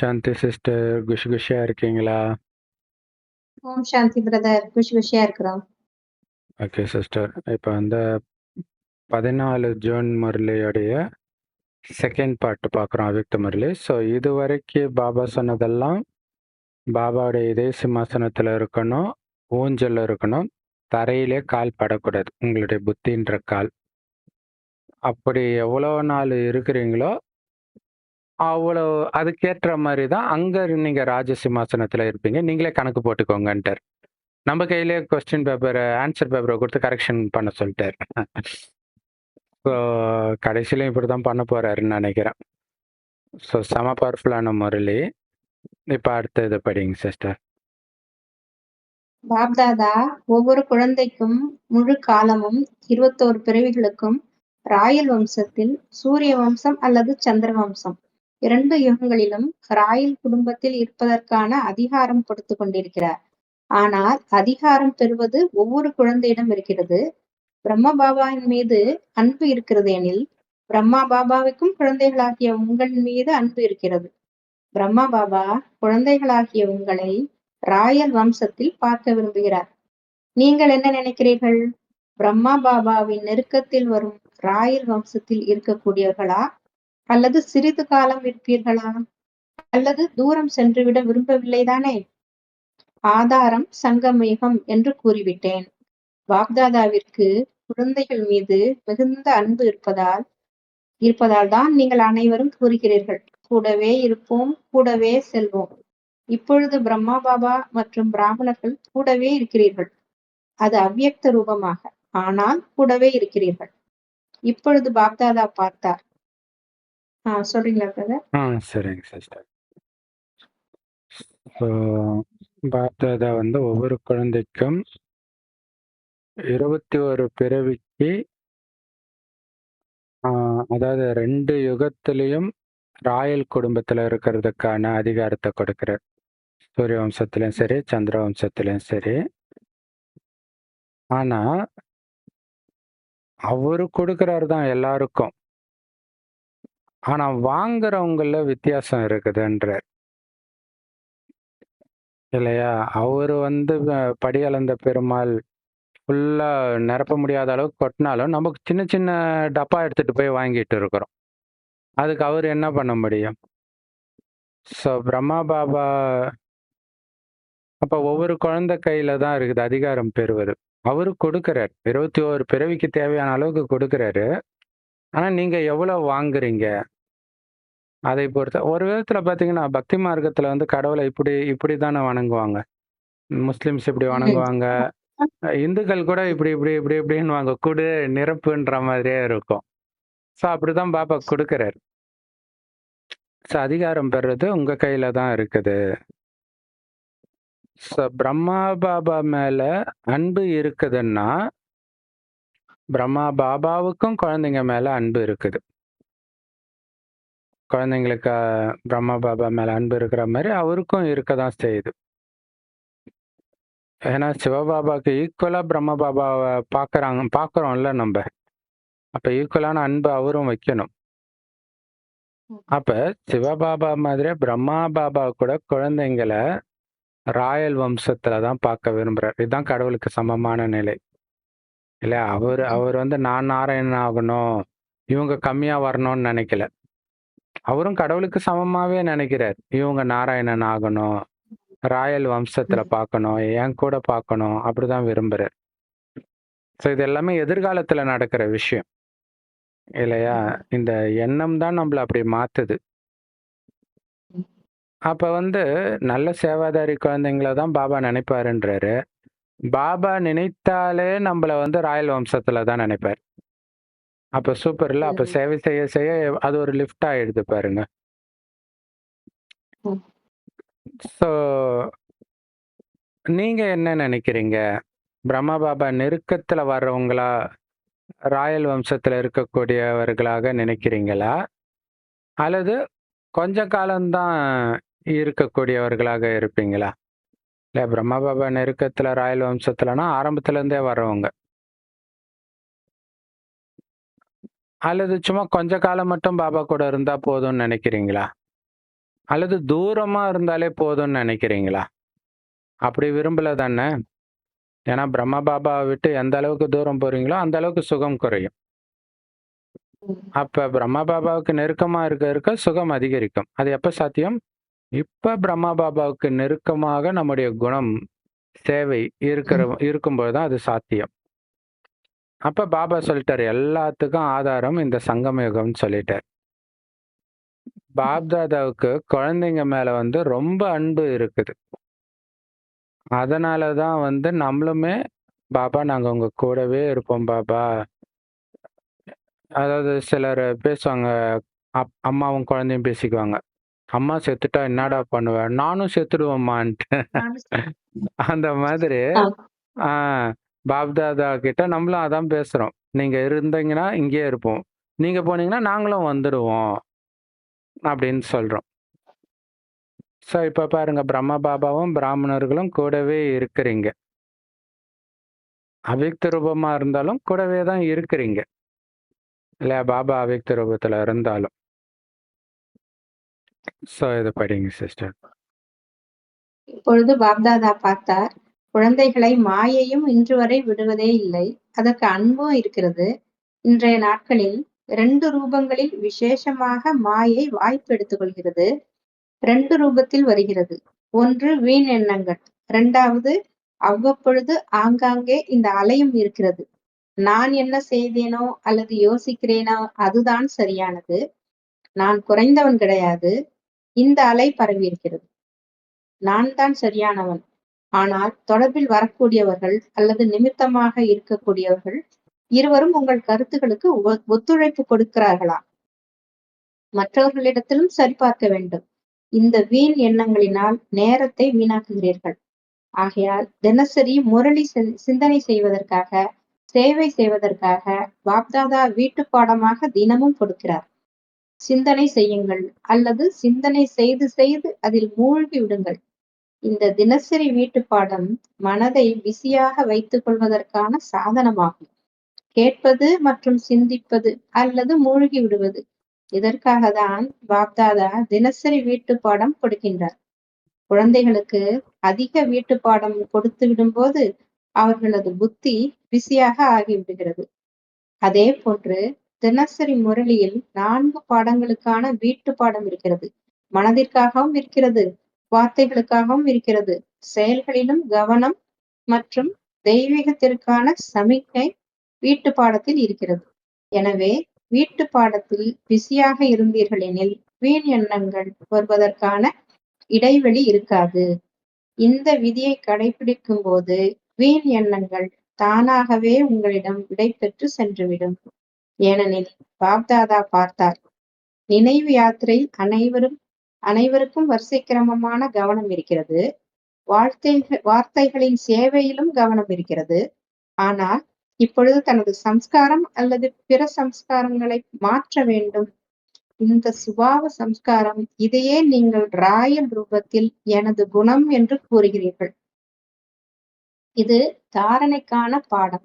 சாந்தி sister. குஷியா இருக்கீங்களா? ஓம் சாந்தி brother. குஷியா இருக்கிறோம். Okay sister. இப்போ வந்து 14 ஜூன் முரளியோடைய செகண்ட் பார்ட் பார்க்குறோம், அவ்யக்த முரளி. ஸோ இது வரைக்கும் பாபா சொன்னதெல்லாம் பாபாவுடைய இதே சிம்மாசனத்தில் இருக்கணும், ஊஞ்சல் இருக்கணும், தரையிலே கால் படக்கூடாது, உங்களுடைய புத்தின்ற கால். அப்படி எவ்வளோ நாள் இருக்கிறீங்களோ அவ்வளோ அதுக்கேற்ற மாதிரி தான் அங்கே நீங்கள் ராஜ சிம்மாசனத்தில் இருப்பீங்க. நீங்களே கணக்கு போட்டுக்கோங்கன்ட்டார். நம்ம கையிலே கொஸ்டின் பேப்பர் ஆன்சர் பேப்பரை கொடுத்து கரெக்ஷன் பண்ண சொல்லிட்டார். ஸோ கடைசியிலையும் இப்படி தான் பண்ண போறாருன்னு நினைக்கிறேன். ஸோ செம பவர்ஃபுல்லான முரளி. இப்போ அடுத்த இது படிங்க சிஸ்டர். பாப்தாதா ஒவ்வொரு குழந்தைக்கும் முழு காலமும் 21 பிறவிகளுக்கும் ராயல் வம்சத்தில் சூரிய வம்சம் அல்லது சந்திர வம்சம் 2 யுகங்களிலும் ராயல் குடும்பத்தில் இருப்பதற்கான அதிகாரம் கொடுத்து கொண்டிருக்கிறார். ஆனால் அதிகாரம் பெறுவது ஒவ்வொரு குழந்தையிடம் இருக்கிறது. பிரம்ம பாபாவின் மீது அன்பு இருக்கிறது எனில் பிரம்மா பாபாவுக்கும் குழந்தைகளாகிய உங்கள் மீது அன்பு இருக்கிறது. பிரம்மா பாபா குழந்தைகளாகிய உங்களை ராயல் வம்சத்தில் பார்க்க விரும்புகிறார். நீங்கள் என்ன நினைக்கிறீர்கள்? பிரம்மா பாபாவின் நெருக்கத்தில் வரும் ராயல் வம்சத்தில் இருக்கக்கூடியவர்களா, அல்லது சிறிது காலம் இருப்பீர்களா, அல்லது தூரம் சென்றுவிட விரும்பவில்லைதானே? ஆதாரம் சங்கமேகம் என்று கூறிவிட்டேன். பாப்தாதாவிற்கு குழந்தைகள் மீது மிகுந்த அன்பு இருப்பதால் தான் நீங்கள் அனைவரும் கூறுகிறீர்கள், கூடவே இருப்போம், கூடவே செல்வோம். இப்பொழுது பிரம்மா பாபா மற்றும் பிராமணர்கள் கூடவே இருக்கிறீர்கள். அது அவ்யக்த ரூபமாக, ஆனால் கூடவே இருக்கிறீர்கள். இப்பொழுது பாப்தாதா பார்த்தார். சொல்றீங்களா பிரதர்? சரிங்க சிஸ்டர். ஸோ பாப்தாதா வந்து ஒவ்வொரு குழந்தைக்கும் 21 பிறவிக்கு, அதாவது 2 யுகத்திலையும் ராயல் குடும்பத்தில் இருக்கிறதுக்கான அதிகாரத்தை கொடுக்கிறார். சூரிய வம்சத்திலையும் சரி, சந்திர வம்சத்திலையும் சரி. ஆனா அவரு கொடுக்கிறாரு தான் எல்லாருக்கும். ஆனா வாங்குறவங்கள வித்தியாசம் இருக்குதுன்றார் இல்லையா? அவரு வந்து படியளந்த பெருமாள் ஃபுல்லா நிரப்ப முடியாத அளவுக்கு கொட்டினாலும் நமக்கு சின்ன சின்ன டப்பா எடுத்துட்டு போய் வாங்கிட்டு இருக்கிறோம். அதுக்கு அவர் என்ன பண்ண முடியும்? ஸோ பிரம்மா பாபா அப்ப ஒவ்வொரு குழந்தை கையில தான் இருக்குது அதிகாரம் பெறுவது. அவரு கொடுக்கிறார், 21 பிறவிக்கு தேவையான அளவுக்கு கொடுக்கிறாரு. ஆனா நீங்க எவ்வளவு வாங்குறீங்க அதை பொறுத்த. ஒரு விதத்துல பாத்தீங்கன்னா பக்தி மார்க்கத்துல வந்து கடவுளை இப்படி தானே வணங்குவாங்க. முஸ்லிம்ஸ் இப்படி வணங்குவாங்க, இந்துக்கள் கூட இப்படின்னு வாங்க, குடு நிரப்புன்ற மாதிரியே இருக்கும். ஸோ அப்படிதான் பாபா கொடுக்கிறார். ஸோ அதிகாரம் பெறுறது உங்க கையில தான் இருக்குது. ஸோ பிரம்மா பாபா மேல அன்பு இருக்குதுன்னா பிரம்மா பாபாவுக்கும் குழந்தைங்க மேல அன்பு இருக்குது. குழந்தைங்களுக்கு பிரம்மா பாபா மேல அன்பு இருக்கிற மாதிரி அவருக்கும் இருக்க தான் செய்யுது. ஏன்னா சிவபாபாவுக்கு ஈக்குவலா பிரம்ம பாபாவை பார்க்குறோம்ல நம்ம. அப்ப ஈக்குவலான அன்பு அவரும் வைக்கணும். அப்ப சிவபாபா மாதிரியே பிரம்மா பாபா கூட குழந்தைங்களை ராயல் வம்சத்துல தான் பார்க்க விரும்புறார். இதுதான் கடவுளுக்கு சமமான நிலை இல்லையா? அவர் வந்து நான் நாராயணன் ஆகணும், இவங்க கம்மியா வரணும்னு நினைக்கல. அவரும் கடவுளுக்கு சமமாவே நினைக்கிறார். இவங்க நாராயணன் ஆகணும், ராயல் வம்சத்துல பார்க்கணும், என் கூட பார்க்கணும், அப்படிதான் விரும்புறார். ஸோ இது எல்லாமே எதிர்காலத்துல நடக்கிற விஷயம் இல்லையா? இந்த எண்ணம் தான் நம்மள அப்படி மாத்துது. அப்ப வந்து நல்ல சேவாதாரி குழந்தைங்கள தான் பாபா நினைப்பாருன்றாரு. பாபா நினைத்தாலே நம்மள வந்து ராயல் வம்சத்துல தான் நினைப்பார். அப்ப சூப்பர் இல்ல? அப்ப சேவை செய்ய செய்ய அது ஒரு லிஃப்ட் ஆயிடுது பாருங்க. ஸோ நீங்க என்ன நினைக்கிறீங்க? பிரம்மா பாபா நெருக்கத்துல வர்றவங்களா ராயல் வம்சத்துல இருக்கக்கூடியவர்களாக நினைக்கிறீங்களா, அல்லது கொஞ்ச காலம்தான் இருக்கக்கூடியவர்களாக இருப்பீங்களா? இல்ல பிரம்மா பாபா நெருக்கத்துல ராயல் வம்சத்துலனா ஆரம்பத்துல இருந்தே வர்றவங்க, அல்லது சும்மா கொஞ்ச காலம் மட்டும் பாபா கூட இருந்தா போதும்னு நினைக்கிறீங்களா? அல்லது தூரமா இருந்தாலே போதும்னு நினைக்கிறீங்களா? அப்படி விரும்பல தானே? ஏன்னா பிரம்ம பாபாவை விட்டு எந்த அளவுக்கு தூரம் போறீங்களோ, அந்த அளவுக்கு சுகம் குறையும். ம். அப்ப பிரம்ம பாபாவுக்கு நெருக்கமா இருக்க இருக்க சுகம் அதிகரிக்கும். அது எப்ப சாத்தியம்? இப்ப பிரம்ம பாபாவுக்கு நெருக்கமாக நம்முடைய குணம், சேவை இருக்கும்போது தான் அது சாத்தியம். அப்ப பாபா சொல்லிட்டாரு, எல்லாத்துக்கும் ஆதாரம் இந்த சங்கம யுகம்னு சொல்லிட்டாரு. பாப்தாதாவுக்கு குழந்தைங்க மேல வந்து ரொம்ப அன்பு இருக்குது. அதனால தான் வந்து நம்மளுமே, பாபா நாங்க உங்க கூடவே இருப்போம் பாபா. அதாவது சிலர் பேசுவாங்க, அம்மாவும் குழந்தையும் பேசிக்குவாங்க. அம்மா செத்துட்டா என்னடா பண்ணுவ? நானும் செத்துடுவேம்மான்ட்டு. அந்த மாதிரி ஆ. ஆ பாப்தாதா கிட்ட நம்மளும் அதான் பேசுறோம். நீங்க இருந்தீங்கன்னா இங்கேயே இருப்போம். நீங்க போனீங்கன்னா நாங்களும் வந்துடுவோம். அப்படின்னு சொல்றோம். ஸோ இப்ப பாருங்க, பிரம்ம பாபாவும் பிராமணர்களும் கூடவே இருக்கிறீங்க. அவ்யக்த ரூபமா இருந்தாலும் கூடவே தான் இருக்கிறீங்க. இல்லையா? பாபா அவ்யக்த ரூபத்துல இருந்தாலும். ஸோ இத படிங்க சிஸ்டர். இப்பொழுது பாப்தாதா பார்த்தார், குழந்தைகளை மாயையும் இன்று வரை விடுவதே இல்லை. அதற்கு அன்பும் இருக்கிறது. இன்றைய நாட்களில் 2 ரூபங்களில் விசேஷமாக மாயை வாய்ப்பு எடுத்துக் கொள்கிறது. 2 ரூபத்தில் வருகிறது. ஒன்று வீண் எண்ணங்கள். 2வது அவ்வப்பொழுது ஆங்காங்கே இந்த அலையும் இருக்கிறது. நான் என்ன செய்தேனோ அல்லது யோசிக்கிறேனோ அதுதான் சரியானது. நான் குறைந்தவன் கிடையாது. இந்த அலை பரவியிருக்கிறது. நான் தான் சரியானவன். ஆனால் தொடர்பில் வரக்கூடியவர்கள் அல்லது நிமித்தமாக இருக்கக்கூடியவர்கள் இருவரும் உங்கள் கருத்துக்களுக்கு ஒத்துழைப்பு கொடுக்கிறார்களா? மற்றவர்களிடத்திலும் சரிபார்க்க வேண்டும். இந்த வீண் எண்ணங்களினால் நேரத்தை வீணாக்குகிறீர்கள். ஆகையால் தினசரி முரளி சிந்தனை செய்வதற்காக, சேவை செய்வதற்காக பாப்தாதா வீட்டுப் பாடமாக தினமும் கொடுக்கிறார். சிந்தனை செய்யுங்கள் அல்லது சிந்தனை செய்து செய்து அதில் மூழ்கி விடுங்கள். இந்த தினசரி வீட்டுப்பாடம் மனதை பிஸியாக வைத்துக் கொள்வதற்கான சாதனமாகும். கேட்பது மற்றும் சிந்திப்பது அல்லது மூழ்கி விடுவது. இதற்காக தான் பாப்தாதா தினசரி வீட்டுப்பாடம் கொடுக்கின்றார். குழந்தைகளுக்கு அதிக வீட்டுப்பாடம் கொடுத்து விடும்போது அவர்களது புத்தி பிஸியாக ஆகிவிடுகிறது. அதே போன்று தினசரி முரளியில் 4 பாடங்களுக்கான வீட்டு பாடம் இருக்கிறது. மனதிற்காகவும் இருக்கிறது, வார்த்தைகளுக்காகவும் இருக்கிறது, செயல்களிலும் கவனம் மற்றும் தெய்வீகத்திற்கான சமிக்ஞை வீட்டு பாடத்தில் இருக்கிறது. எனவே வீட்டு பாடத்தில் பிஸியாக இருந்தீர்களெனில் வீண் எண்ணங்கள் வருவதற்கான இடைவெளி இருக்காது. இந்த விதியை கடைபிடிக்கும் போது வீண் எண்ணங்கள் தானாகவே உங்களிடம் விடைபெற்று சென்றுவிடும். ஏனெனில் பாப்தாதா பார்த்தார், நினைவு யாத்திரையில் அனைவருக்கும் வரிசை கிரமமான கவனம் இருக்கிறது. வார்த்தைகளின் சேவையிலும் கவனம் இருக்கிறது. ஆனால் இப்பொழுது தனது சம்ஸ்காரம் அல்லது பிற சம்ஸ்காரங்களை மாற்ற வேண்டும். இந்த சுபாவ சம்ஸ்காரம், இதையே நீங்கள் ராயல் ரூபத்தில் எனது குணம் என்று கூறுகிறீர்கள். இது தாரணைக்கான பாடம்.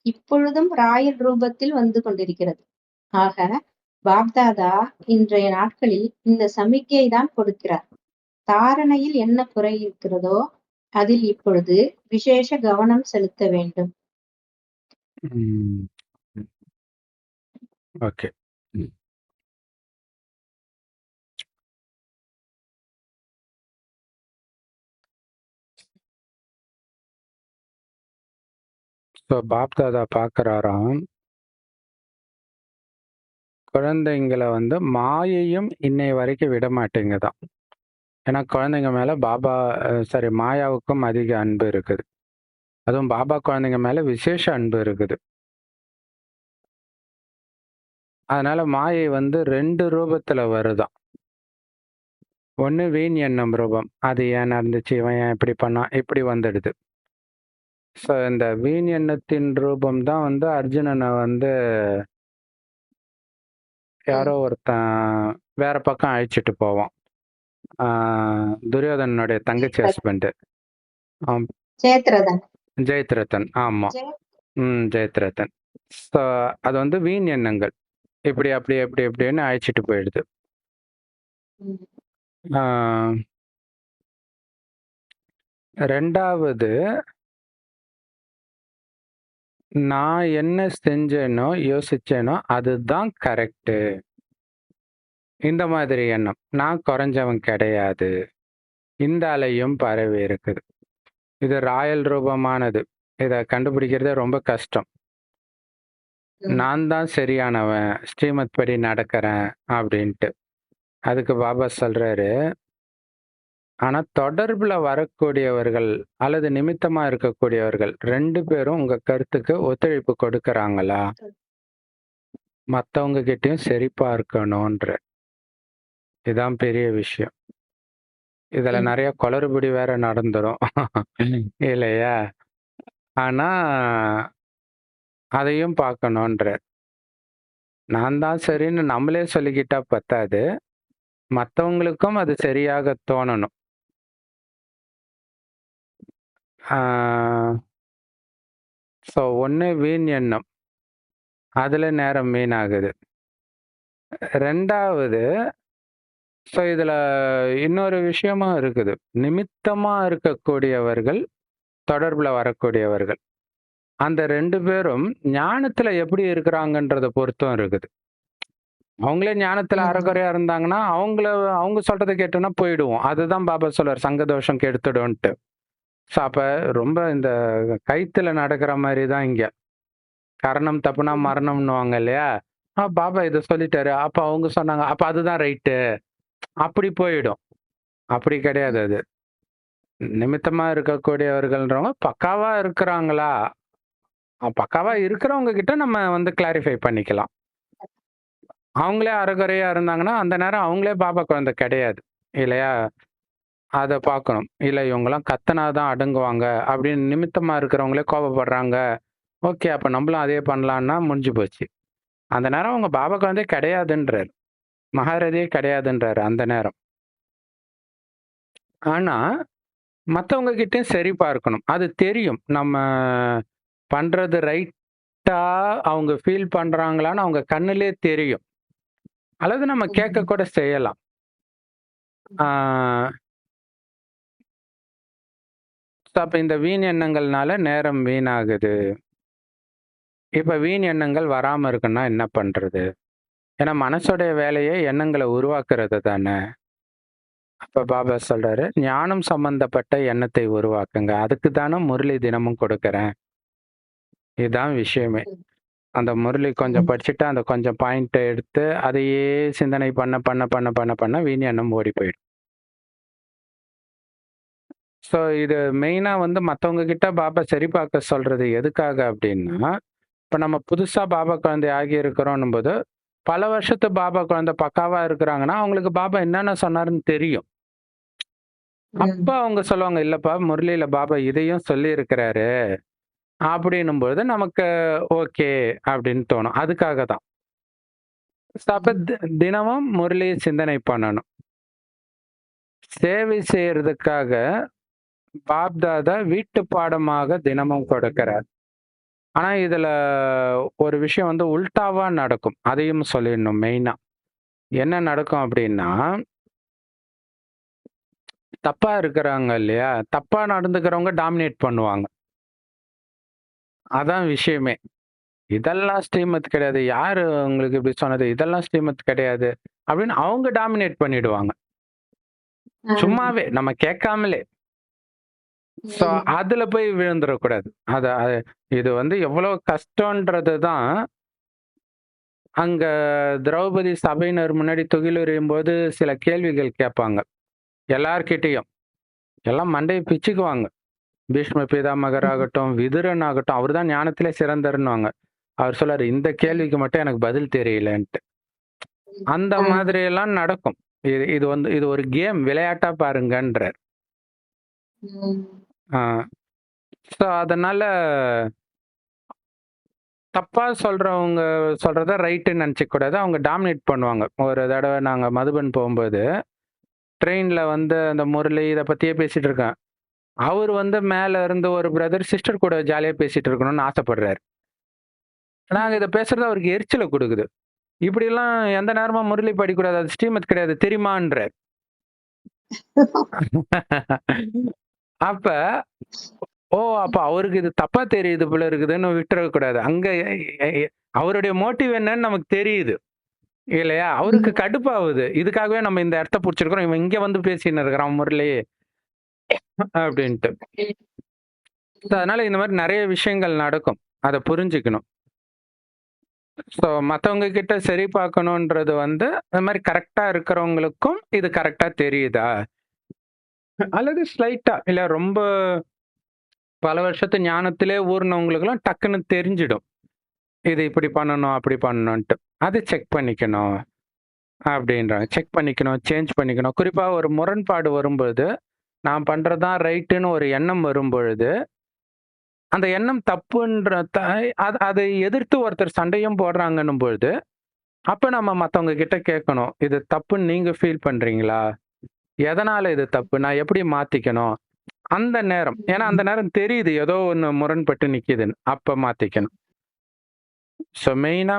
இப்பொழுதும் ராயல் ரூபத்தில் வந்து கொண்டிருக்கிறது. ஆக பாப்தாதா இன்றைய நாட்களில் இந்த சமிக்ஞை தான் கொடுக்கிறார். தாரணையில் என்ன குறை இருக்கிறதோ அதில் இப்பொழுது விசேஷ கவனம் செலுத்த வேண்டும். ஓகே. ஸோ பாப்தாதா பார்க்குறாராம், குழந்தைங்களை வந்து மாயையும் இன்னைய வரைக்கும் விட மாட்டேங்குதான். ஏன்னா குழந்தைங்க மேல பாபா மாயாவுக்கும் அதிக அன்பு இருக்குது. அதுவும் பாபா குழந்தைங்க மேல விசேஷ அன்பு இருக்குது. அதனால மாயை வந்து 2 ரூபத்துல வருதாம். ஒண்ணு வீண் எண்ணம் ரூபம். அது ஏன் நடந்துச்சு, இவன் ஏன் இப்படி பண்ணான், இப்படி வந்துடுது. ஸோ இந்த வீண் எண்ணத்தின் ரூபம் தான் வந்து அர்ஜுனனை வந்து யாரோ ஒருத்தன் வேற பக்கம் அழைச்சிட்டு போவான். துரியோதனனுடைய தங்கச்சி ஹஸ்பண்ட் ஜெயத்ரதன். ஜெயத்ரதன். ஆமா. ஜெயத்ரதன். ஸோ அது வந்து வீண் எண்ணங்கள். இப்படி அப்படி எப்படி எப்படின்னு அழைச்சிட்டு போயிடுது. ஆ 2வது நான் என்ன செஞ்சேனோ, யோசிச்சேனோ அதுதான் கரெக்ட்டு. இந்த மாதிரி எண்ணம். நான் குறைஞ்சவன் கிடையாது. இந்த அலையும் பரவி இருக்குது. இது ராயல் ரூபமானது. இத கண்டுபிடிக்கிறதே ரொம்ப கஷ்டம். ம். நான் தான் சரியானவன், ஸ்ரீமத் படி நடக்கிறேன் அப்படின்ட்டு. அதுக்கு பாபா சொல்றாரு, ஆனா தொடர்புல வரக்கூடியவர்கள் அல்லது நிமித்தமா இருக்கக்கூடியவர்கள் 2 பேரும் உங்க கருத்துக்கு ஒத்துழைப்பு கொடுக்கறாங்களா? மத்தவங்க கிட்டயும் சரி பார்க்கணுன்ற. இதான் பெரிய விஷயம். இதுல ம். நெறைய குளறுபடி வேற நடந்துரும். இல்லையா? ஆனா, அதையும் பார்க்கணுன்றார். நான் தான் சரின்னு நம்மளே சொல்லிக்கிட்டா பத்தாது. மத்தவங்களுக்கும் அது சரியாக தோணணும். ஆ ஸோ ஒண்ணு வீண் எண்ணம். அதுல நேரம் வீணாகுது. 2வது ஸோ இதுல இன்னொரு விஷயமும் இருக்குது. நிமித்தமா இருக்கக்கூடியவர்கள், தொடர்புல வரக்கூடியவர்கள். அந்த 2 பேரும் ஞானத்துல எப்படி இருக்கிறாங்கன்றத பொறுத்தும் இருக்குது. அவங்களே ஞானத்துல ம். அரைகுறையா இருந்தாங்கன்னா, அவங்க சொல்றத கேட்டோம்னா போயிடுவோம். அதுதான் பாபா சொல்றாரு, சங்க தோஷம் கெடுத்துடும்ன்ட்டு. ஸோ அப்ப ரொம்ப இந்த கயித்துல நடக்கிற மாரி தான் இங்க. கரணம் தப்புனா ம். மரணம்ன்னுவாங்க இல்லையா? பாபா இத சொல்லிட்டாரு. அப்ப அவங்க சொன்னாங்க. அப்ப அதுதான் ரைட்டு. அப்படி போயிடும். அப்படி கிடையாது ம். அது. நிமித்தமா இருக்கக்கூடியவர்கள்ன்றவங்க பக்காவா இருக்கிறாங்களா? பக்காவா ம். இருக்கிறவங்க கிட்ட நம்ம வந்து கிளாரிஃபை பண்ணிக்கலாம். அவங்களே அரைகுறையா இருந்தாங்கன்னா, அந்த நேரம் அவங்களே பாபா குழந்தை கிடையாது. இல்லையா? அத பார்க்கணும். இல்ல இவங்கலாம் கத்துனா தான் அடங்குவாங்க அப்படின்னு நிமித்தமா இருக்கிறவங்களே கோபப்படுறாங்க. ஓகே. அப்ப நம்மளும் அதே பண்ணலான்னா முடிஞ்சு போச்சு. அந்த நேரம் அவங்க பாபா குழந்தை கிடையாதுன்றாரு. மகாரதியே கிடையாதுன்றாரு அந்த நேரம். ஆனா, மத்தவங்க கிட்டயும் சரி பார்க்கணும். அது தெரியும். நம்ம பண்றது ரைட்டா அவங்க ஃபீல் பண்றாங்களான்னு அவங்க கண்ணுலயே தெரியும். அல்லது நம்ம கேட்க ம். கூட செய்யலாம். ஆ அப்ப இந்த வீண் எண்ணங்கள்னால நேரம் வீணாகுது. இப்ப வீண் எண்ணங்கள் வராம இருக்குன்னா என்ன பண்றது? ஏன்னா மனசோடைய வேலையே எண்ணங்கள உருவாக்குறது தானே. அப்ப பாபா சொல்றாரு, ஞானம் சம்பந்தப்பட்ட எண்ணத்தை உருவாக்குங்க. அதுக்கு தானே முரளி தினமும் கொடுக்கிறேன். இதுதான் விஷயமே. ம். அந்த முரளி கொஞ்சம் ம். படிச்சுட்டு, அந்த கொஞ்சம் பாயிண்ட்ட எடுத்து, அதையே சிந்தனை பண்ண வீண் எண்ணம் ஓடி போயிடும். ஸோ இது மெயினா வந்து மத்தவங்க கிட்ட பாபா சரி பார்க்க சொல்றது எதுக்காக அப்டின்னா, இப்ப நம்ம புதுசா பாபா குழந்தை ஆகி இருக்கிறோன்னும்போது, பல வருஷத்து பாபா குழந்தை பக்காவா இருக்கிறாங்கன்னா, அவங்களுக்கு பாபா என்னென்ன சொன்னாருன்னு தெரியும். அப்ப ம். அவங்க சொல்லுவாங்க, "இல்லப்பா முரளியில பாபா இதையும் சொல்லியிருக்கிறாரு." அப்படின்னும்பொழுது நமக்கு ஓகே அப்படின்னு தோணும். அதுக்காக தான். அப்ப ம். தினமும் முரளிய சிந்தனை பண்ணணும். சேவை செய்யறதுக்காக பாப்தாதா வீட்டு பாடமாக தினமும் கொடுக்கிறார். ஆனா இதுல ஒரு விஷயம் வந்து உல்டாவா நடக்கும். அதையும் சொல்லிடணும் மெயினா. என்ன நடக்கும் அப்படின்னா, தப்பா இருக்கிறாங்க இல்லையா? தப்பா நடந்துக்கிறவங்க டாமினேட் பண்ணுவாங்க. அதான் விஷயமே. இதெல்லாம் ஸ்ரீமத் கிடையாது. யாரு உங்களுக்கு இப்படி சொன்னது? இதெல்லாம் ஸ்ரீமத் கிடையாது. அப்படின்னு அவங்க டாமினேட் பண்ணிடுவாங்க. ஆ. சும்மாவே நம்ம கேட்காமலே. ஸோ ம். அதுல போய் விழுந்துறக்கூடாது. அது இது வந்து எவ்வளோ கஷ்டம்ன்றது தான், அங்க திரௌபதி சபையினர் முன்னாடி துகிலுரியும்போது சில கேள்விகள் கேட்பாங்க. எல்லார்கிட்டயும். எல்லாம் மண்டைய பிச்சுக்குவாங்க. பீஷ்ம பிதாமகர் ம். ஆகட்டும், விதுரன் ஆகட்டும், அவரு தான் ஞானத்திலே சிறந்தர்ன்னுவாங்க. அவர் சொல்றாரு, "இந்த ம். கேள்விக்கு மட்டும் எனக்கு பதில் தெரியலன்ட்டு." அந்த ஆ. மாதிரி எல்லாம் நடக்கும். இது இது வந்து இது ஒரு கேம் விளையாட்டா பாருங்கன்றார். ம். ஆ. ஸோ அதனால தப்பா சொல்றவங்க சொல்றத ரைட்டுன்னு நெனச்சுக்க கூடாது. அவங்க டாமினேட் பண்ணுவாங்க. ஒரு தடவ நாங்க மதுபன் போம்போது, ட்ரெயின்ல வந்து அந்த முரளி இத பத்தியே பேசிட்டு இருக்கேன். அவரு வந்து மேல இருந்து ஒரு பிரதர் சிஸ்டர் கூட ஜாலியா பேசிட்டு இருக்கணும்னு ஆசைப்படுறாரு. நாங்க இத ம். பேசுறது அவருக்கு எரிச்சல குடுக்குது. இப்படிலாம் எந்த நேரமும் முரளி படிக்கக்கூடாது. அது ஸ்ரீமத் கிடையாது தெரியுமான்றார். அப்ப, அப்ப அவருக்கு இது தப்பா தெரியுது போல இருக்குதுன்னு விட்டுறக்கூடாது. அங்க எ எ எ அவருடைய மோட்டிவ் என்னன்னு நமக்கு தெரியுது. இல்லையா? அவருக்கு ம். கடுப்பாவுது. இதுக்காகவே நம்ம இந்த இடத்த புடிச்சிருக்கிறோம். இவன் இங்க வந்து பேசின்னு இருக்கிறான் முரளி அப்படின்ட்டு. So, அதனால இந்த மாரி நெறைய விஷயங்கள் நடக்கும். அத புரிஞ்சுக்கணும். ஸோ மத்தவங்க கிட்ட சரி பார்க்கணுன்றது வந்து, அது மாரி கரெக்ட்டா இருக்கிறவங்களுக்கும் இது கரெக்ட்டா தெரியுதா? அல்லது ஸ்லைட்டா இல்ல ரொம்ப பல வருஷத்து ஞானத்திலே ஊறுனவங்களுக்கெல்லாம் டக்குன்னு தெரிஞ்சிடும். இது இப்படி பண்ணணும், அப்படி பண்ணணுன்ட்டு. அது செக் பண்ணிக்கணும் அப்படின்றாங்க. செக் பண்ணிக்கணும், சேஞ்ச் பண்ணிக்கணும். குறிப்பா ஒரு முரண்பாடு வரும்பொழுது, நான் பண்றது தான் ரைட்டுன்னு ஒரு எண்ணம் வரும்பொழுது, அந்த எண்ணம் தப்புன்ற அது அதை எதிர்த்து ஒருத்தர் சண்டையும் போடுறாங்கன்னும் பொழுது, அப்ப நம்ம மத்தவங்க கிட்ட கேட்கணும். இது தப்புன்னு நீங்க ஃபீல் பண்றீங்களா? எதனால இது தப்பு? நான் எப்படி மாத்திக்கணும்? அந்த நேரம். ஏன்னா அந்த நேரம் தெரியுது ஏதோ ஒண்ணு முரண்பட்டு நிக்குதுன்னு. அப்ப மாத்திக்கணும். ஸோ மெயினா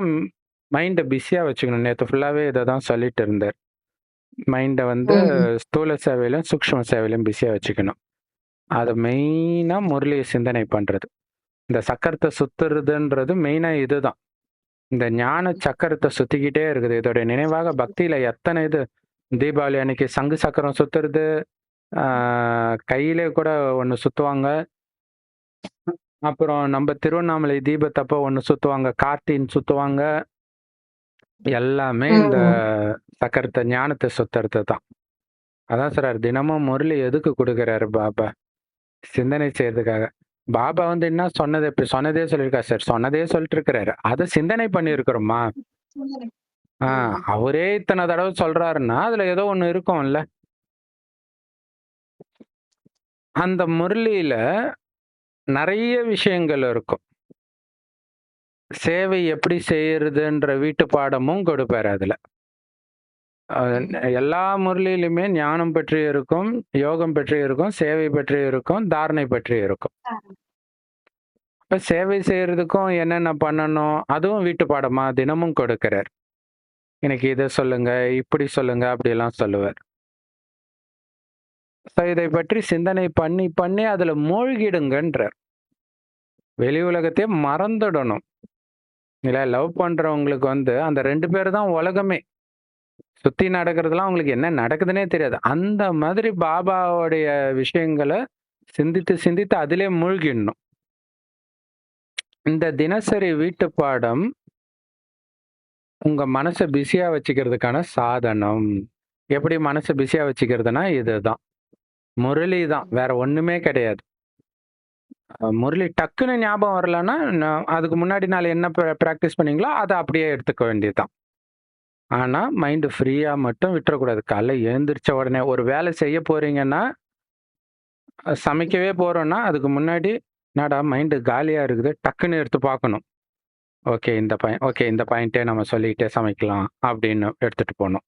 மைண்ட பிஸியா வச்சுக்கணும். நேத்து ஃபுல்லாவே இத தான் சொல்லிட்டு இருந்தார். மைண்ட வந்து ம். ஸ்தூல சேவையிலும், சூக்ஷ்ம சேவையிலும் பிஸியா வச்சுக்கணும். அத மெயினா முரளிய சிந்தனை பண்றது. இந்த சக்கரத்த சுத்துறதுன்றது மெயினா இதுதான். இந்த ஞான சக்கரத்த சுத்திக்கிட்டே இருக்குது. இதோட நினைவாக பக்தியில எத்தன இது தீபாவளி அன்னைக்கு சங்கு சக்கரம் சுத்துறது, ஆ கையிலே கூட ஒண்ணு சுத்துவாங்க. அப்புறம் நம்ம திருவண்ணாமலை தீபத்தப்ப ஒண்ணு சுத்துவாங்க. கார்த்தின்னு சுத்துவாங்க. எல்லாமே இந்த ம். சக்கரத்த ஞானத்த சுத்துறது தான். அதான் சொல்றாரு, தினமும் முரளி எதுக்கு குடுக்குறாரு பாபா? சிந்தனை செய்றதுக்காக. பாபா வந்து என்ன சொன்னது இப்ப சொன்னதே சொல்லியிருக்காரு சார். சொன்னதே சொல்லிட்டு இருக்கிறாரு. அத சிந்தனை பண்ணியிருக்கிறோமா? ஆ ம். அவரே இத்தன தடவ சொல்றாருன்னா, அதுல ஏதோ ஒண்ணு இருக்கும்ல. அந்த முரளியில நெறைய விஷயங்கள் இருக்கும். சேவை எப்படி செய்யறதுன்ற வீட்டு பாடமும் கொடுப்பாரு அதுல. அ ம். எல்லா முரளியிலுமே ஞானம் பற்றி இருக்கும், யோகம் பற்றி இருக்கும், சேவை பற்றி இருக்கும், தாரணை பற்றி இருக்கும். இப்ப சேவை செய்யறதுக்கும் என்னென்ன பண்ணணும், அதுவும் வீட்டு பாடமா தினமும் கொடுக்கிறார். எனக்கு இத சொல்லுங்க, இப்படி சொல்லுங்க, அப்படியெல்லாம் சொல்லுவார். ஸோ இதை பற்றி சிந்தனை பண்ணி, பண்ணி அதுல மூழ்கிடுங்கன்றார். வெளி உலகத்தையே மறந்துடணும். இல்ல லவ் பண்றவங்களுக்கு வந்து அந்த 2 பேரு தான் உலகமே. சுத்தி நடக்கிறதெல்லாம் அவங்களுக்கு என்ன நடக்குதுன்னே தெரியாது. அந்த மாதிரி பாபாவுடைய விஷயங்கள சிந்தித்து, சிந்தித்து அதிலே மூழ்கிடணும். இந்த தினசரி வீட்டு பாடம் உங்க மனச பிஸியா வச்சுக்கிறதுக்கான சாதனம். எப்படி மனச பிஸியா வச்சுக்கிறதுன்னா இதுதான். முரளி தான். வேற ஒண்ணுமே கிடையாது. முரளி டக்குன்னு ஞாபகம் வரலன்னா, அதுக்கு முன்னாடி நாள் என்ன பிராக்டிஸ் பண்ணீங்களோ, அத அப்படியே எடுத்துக்க வேண்டியது தான். ஆனா, மைண்ட் ஃப்ரீயா மட்டும் விட்டுறக்கூடாது. காலைல எழுந்திரிச்ச உடனே ஒரு வேலை செய்ய போறீங்கன்னா, சமைக்கவே போறோம்னா, அதுக்கு முன்னாடி என்னடா மைண்ட் காலியா இருக்குது. டக்குன்னு எடுத்து பார்க்கணும். ஓகே இந்த பாயிண்ட்டே நம்ம சொல்லிட்டே சமைக்கலாம் அப்படின்னு எடுத்துட்டு போணும்.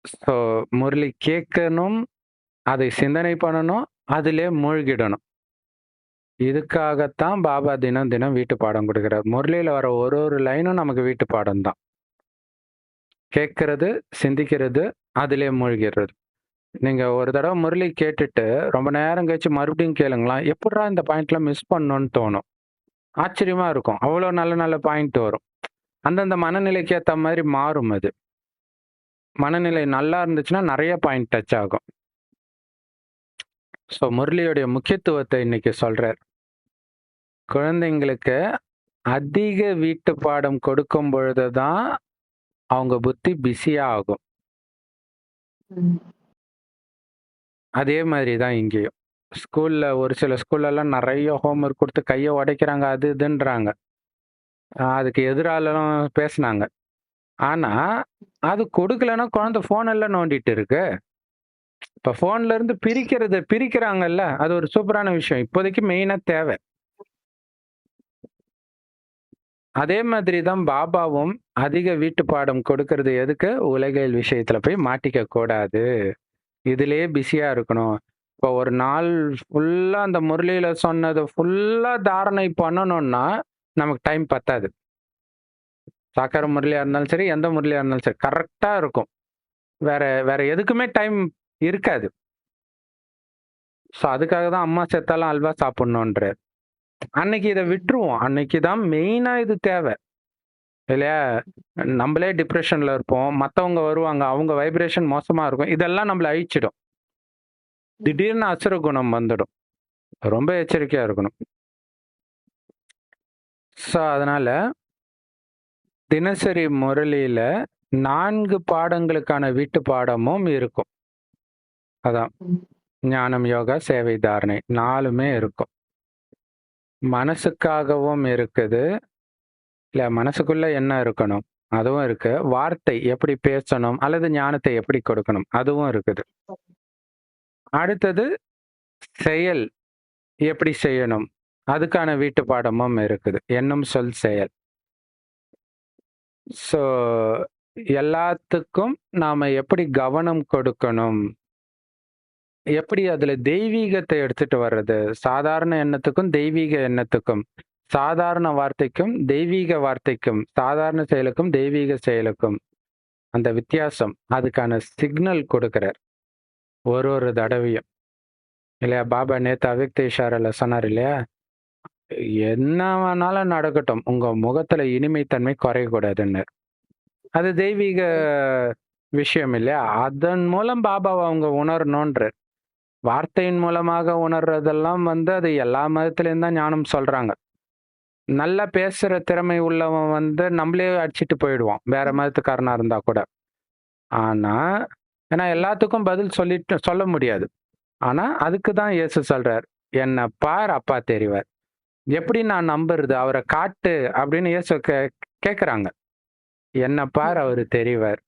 ஸோ முரளி கேட்கணும், அதை சிந்தனை பண்ணணும், அதிலே மூழ்கிடணும். இதுக்காகத்தான் பாபா தினம் தினம் வீட்டு பாடம் குடுக்குறார். முரளியில வர ஒரு ஒரு லைனும் நமக்கு வீட்டு பாடம் தான். கேட்கிறது, சிந்திக்கிறது, அதிலே மூழ்கிறது. நீங்க ஒரு தடவ முரளி கேட்டுட்டு, ரொம்ப நேரம் கழிச்சு மறுபடியும் கேளுங்களேன், எப்புட்றா இந்த பாயிண்ட்லாம் மிஸ் பண்ணோம்னு தோணும். ஆச்சரியமா இருக்கும். அவ்வளோ நல்ல நல்ல பாயிண்ட் வரும். அந்தந்த மனநிலைக்கு ஏத்த மாரி மாறும் அது. மனநிலை நல்லா இருந்துச்சுன்னா, நெறைய பாயிண்ட் டச் ஆகும். ஸோ முரளியுடைய முக்கியத்துவத்த இன்னைக்கு சொல்றார். குழந்தைங்களுக்கு அதிக வீட்டு பாடம் கொடுக்கும் பொழுது தான், அவங்க புத்தி பிஸியா ஆகும். ம். அதே மாதிரி தான் இங்கேயும். ஸ்கூல்ல ஒரு சில ஸ்கூல்லலாம் நெறைய ஹோம் ஒர்க் குடுத்து கைய உடைக்கிறாங்க, அது இதுன்றாங்க. அதுக்கு எதிராலாம் பேசுனாங்க. ஆனா, அது கொடுக்கலன்னா குழந்தை ஃபோனெல்லாம் நோண்டிட்டு இருக்கு. இப்ப ஃபோன்ல இருந்து பிரிக்கிறாங்கல்ல, அது ஒரு சூப்பரான விஷயம். இப்போதைக்கு மெயினா தேவை. அதே மாதிரி தான் பாபாவும் அதிக வீட்டு பாடம் கொடுக்கிறது எதுக்கு? உலகியல் விஷயத்துல போய் மாட்டிக்க கூடாது. இதிலேயே பிஸியா இருக்கணும். இப்போ ஒரு நாள் ஃபுல்லா அந்த முரளியில சொன்னத ஃபுல்லா தாரணை பண்ணணும்னா, நமக்கு டைம் பத்தாது. சாக்கார முரளியா இருந்தாலும் சரி, எந்த முரளியா இருந்தாலும் சரி, கரெக்ட்டா இருக்கும். வேற வேற எதுக்குமே டைம் இருக்காது. ஸோ அதுக்காக தான் அம்மா செத்தாலும் அல்வா சாப்பிடணுன்றாரு. அன்னைக்கு இத விட்டுருவோம். அன்னைக்கு தான் மெயினா இது தேவை. இல்லையா? நம்மளே டிப்ரஷன்ல இருப்போம். மத்தவங்க வருவாங்க. அவங்க வைப்ரேஷன் மோசமா இருக்கும். இதெல்லாம் நம்மள அழிச்சிடும். திடீர்னு அசுர குணம் வந்துடும். ரொம்ப எச்சரிக்கையா இருக்கணும். ஸோ அதனால தினசரி முரளியில 4 பாடங்களுக்கான வீட்டு பாடமும் இருக்கும். அதான் ஞானம், யோகா, சேவை, தாரணை 4மே இருக்கும். மனசுக்காகவும் இருக்குது. இல்ல மனசுக்குள்ள என்ன இருக்கணும்? அதுவும் இருக்கு. வார்த்தை எப்படி பேசணும்? அல்லது ஞானத்தை எப்படி கொடுக்கணும்? அதுவும் இருக்குது. அடுத்தது செயல் எப்படி செய்யணும்? அதுக்கான வீட்டு பாடமும் இருக்குது. எண்ணம், சொல், செயல். ஸோ எல்லாத்துக்கும் நாம எப்படி கவனம் கொடுக்கணும்? எப்படி அதுல தெய்வீகத்தை எடுத்துட்டு வர்றது? சாதாரண எண்ணத்துக்கும், தெய்வீக எண்ணத்துக்கும், சாதாரண வார்த்தைக்கும், தெய்வீக வார்த்தைக்கும், சாதாரண செயலுக்கும், தெய்வீக செயலுக்கும் அந்த வித்தியாசம், அதுக்கான சிக்னல் கொடுக்கிறார். ஒரு தடவையும். இல்லையா? பாபா நேத்து அவ்யக்த இஷாரால சொன்னார் இல்லையா? என்ன வேணாலும் நடக்கட்டும். உங்க முகத்துல இனிமைத்தன்மை குறையக்கூடாதுன்னு. அது தெய்வீக விஷயம் இல்லையா? அதன் மூலம் பாபாவ அவங்க உணரணுன்றார். வார்த்தையின் மூலமாக உணர்றதெல்லாம் அது எல்லா மதத்திலயும் தான் ஞானம் சொல்றாங்க. நல்லா பேசுற திறமை உள்ளவன் நம்மளே அடிச்சிட்டு போயிடுவான். வேற மதத்துக்காரனா இருந்தா கூட. ஆனா, ஏன்னா எல்லாத்துக்கும் பதில் சொல்ல முடியாது. ஆனா, அதுக்கு தான் இயேசு சொல்றார். "என்ன பார் அப்பா தெரிவார்." எப்படி நான் நம்புறது? அவர காட்டு அப்படின்னு இயேசு கேட்கறாங்க. என்ன பார் அவரு தெரிவார்.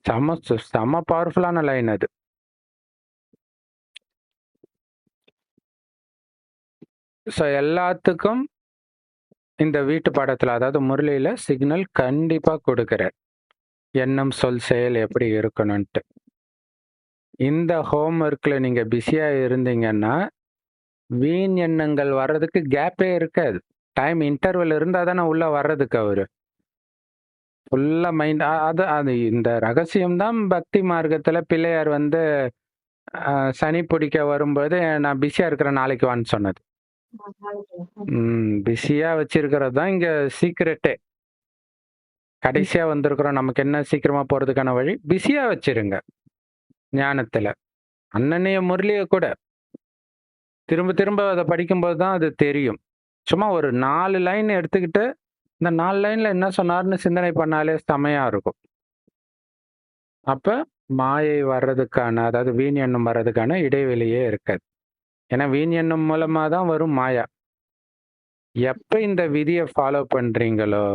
செம பவர்ஃபுல்லான லைன் அது. ஸோ எல்லாத்துக்கும் இந்த வீட்டு பாடத்துல, அதாவது முரளியில சிக்னல் கண்டிப்பா கொடுக்கிறார். எண்ணம், சொல், செயல் எப்படி இருக்கணும்ன்ட்டு. இந்த ஹோம் ஒர்க்ல நீங்க பிஸியா இருந்தீங்கன்னா, வீண் எண்ணங்கள் வர்றதுக்கு கேப்பே இருக்காது. டைம் இன்டர்வல் இருந்தா தானே உள்ள வர்றதுக்கு அவரு. ஃபுல்லா மைண்ட் அது அது இந்த ரகசியம் தான் பக்தி மார்க்கத்துல பிள்ளையார் சனி பிடிக்க வரும்போது, நான் பிஸியா இருக்கிறேன் நாளைக்கு வான்னு சொன்னது. பிஸியா வச்சிருக்கிறது தான் இங்க சீக்ரெட்டே. கடைசியா வந்திருக்கிறோம். நமக்கு என்ன சீக்கிரமா போறதுக்கான வழி? பிஸியா வச்சிருங்க ஞானத்துல. அன்னன்னைய முரளிய கூட திரும்ப திரும்ப அத படிக்கும்போது தான் அது தெரியும். சும்மா ஒரு 4 லைன் எடுத்துக்கிட்டு, இந்த 4 லைன்ல என்ன சொன்னார்ன்னு சிந்தனை பண்ணாலே செமையா இருக்கும். அப்ப மாயை வர்றதுக்கான, அதாவது வீண் எண்ணம் வர்றதுக்கான இடைவெளியே இருக்காது. ஏன்னா வீண் எண்ணம் மூலமா தான் வரும் மாயா. எப்ப இந்த விதிய ஃபாலோ பண்றீங்களோ,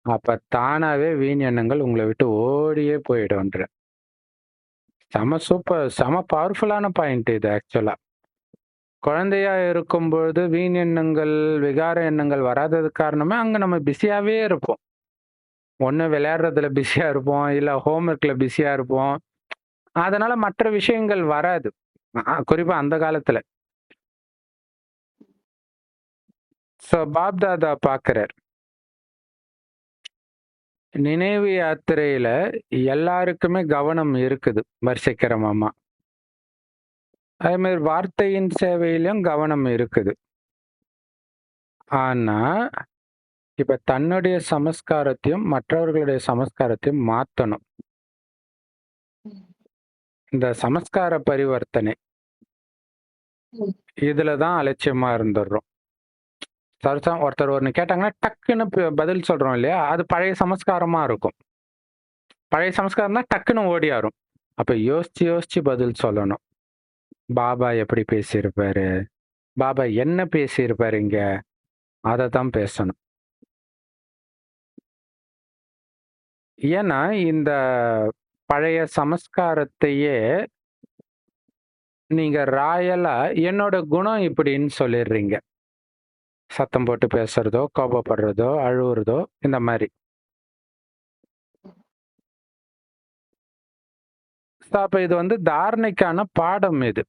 அப்ப தானாவே வீண் எண்ணங்கள் உங்கள விட்டு ஓடியே போயிடும்ன்ற. செம பவர்ஃபுல்லான பாயிண்ட் இது ஆக்சுவலா. குழந்தையா இருக்கும்பொழுது வீண் எண்ணங்கள், விகார எண்ணங்கள் வராததுக்கு காரணமே அங்க நம்ம பிஸியாவே இருப்போம். ஒண்ணு விளையாடுறதுல பிஸியா இருப்போம், இல்ல ஹோம் ஒர்க்ல பிஸியா இருப்போம். அதனால மற்ற விஷயங்கள் வராது. குறிப்பா அந்த காலத்துல. ஸோ பாப்தாதா பார்க்கிறார். நினைவு யாத்திரையில எல்லாருக்குமே கவனம் இருக்குது வரிசைக்கிரமமா. அதே மாதிரி வார்த்தையின் சேவையிலும் கவனம் இருக்குது. ஆனா, இப்ப தன்னுடைய சமஸ்காரத்தையும், மற்றவர்களுடைய சமஸ்காரத்தையும் மாத்தணும். இந்த சமஸ்கார பரிவர்த்தனை. இதுல தான் அலட்சியமா இருந்துடுறோம். ஒருத்தர் ஒண்ணு கேட்டாங்கன்னா, டக்குன்னு பதில் சொல்றோம் இல்லையா? அது பழைய சமஸ்காரமா இருக்கும். பழைய சமஸ்காரம் தான் டக்குன்னு ஓடியாரும். அப்ப யோசிச்சு யோசிச்சு பதில் சொல்லணும். பாபா எப்படி பேசியிருப்பாரு? பாபா என்ன பேசியிருப்பாரு இங்க? அத தான் பேசணும். ஏன்னா, இந்த பழைய சமஸ்காரத்தையே நீங்க ராயலா என்னோட குணம் இப்படின்னு சொல்லிடுறீங்க. சத்தம் போட்டு பேசுறதோ, கோபப்படுறதோ, அழுவுறதோ இந்த மாரி. அப்ப இது தாரணைக்கான பாடம் இது.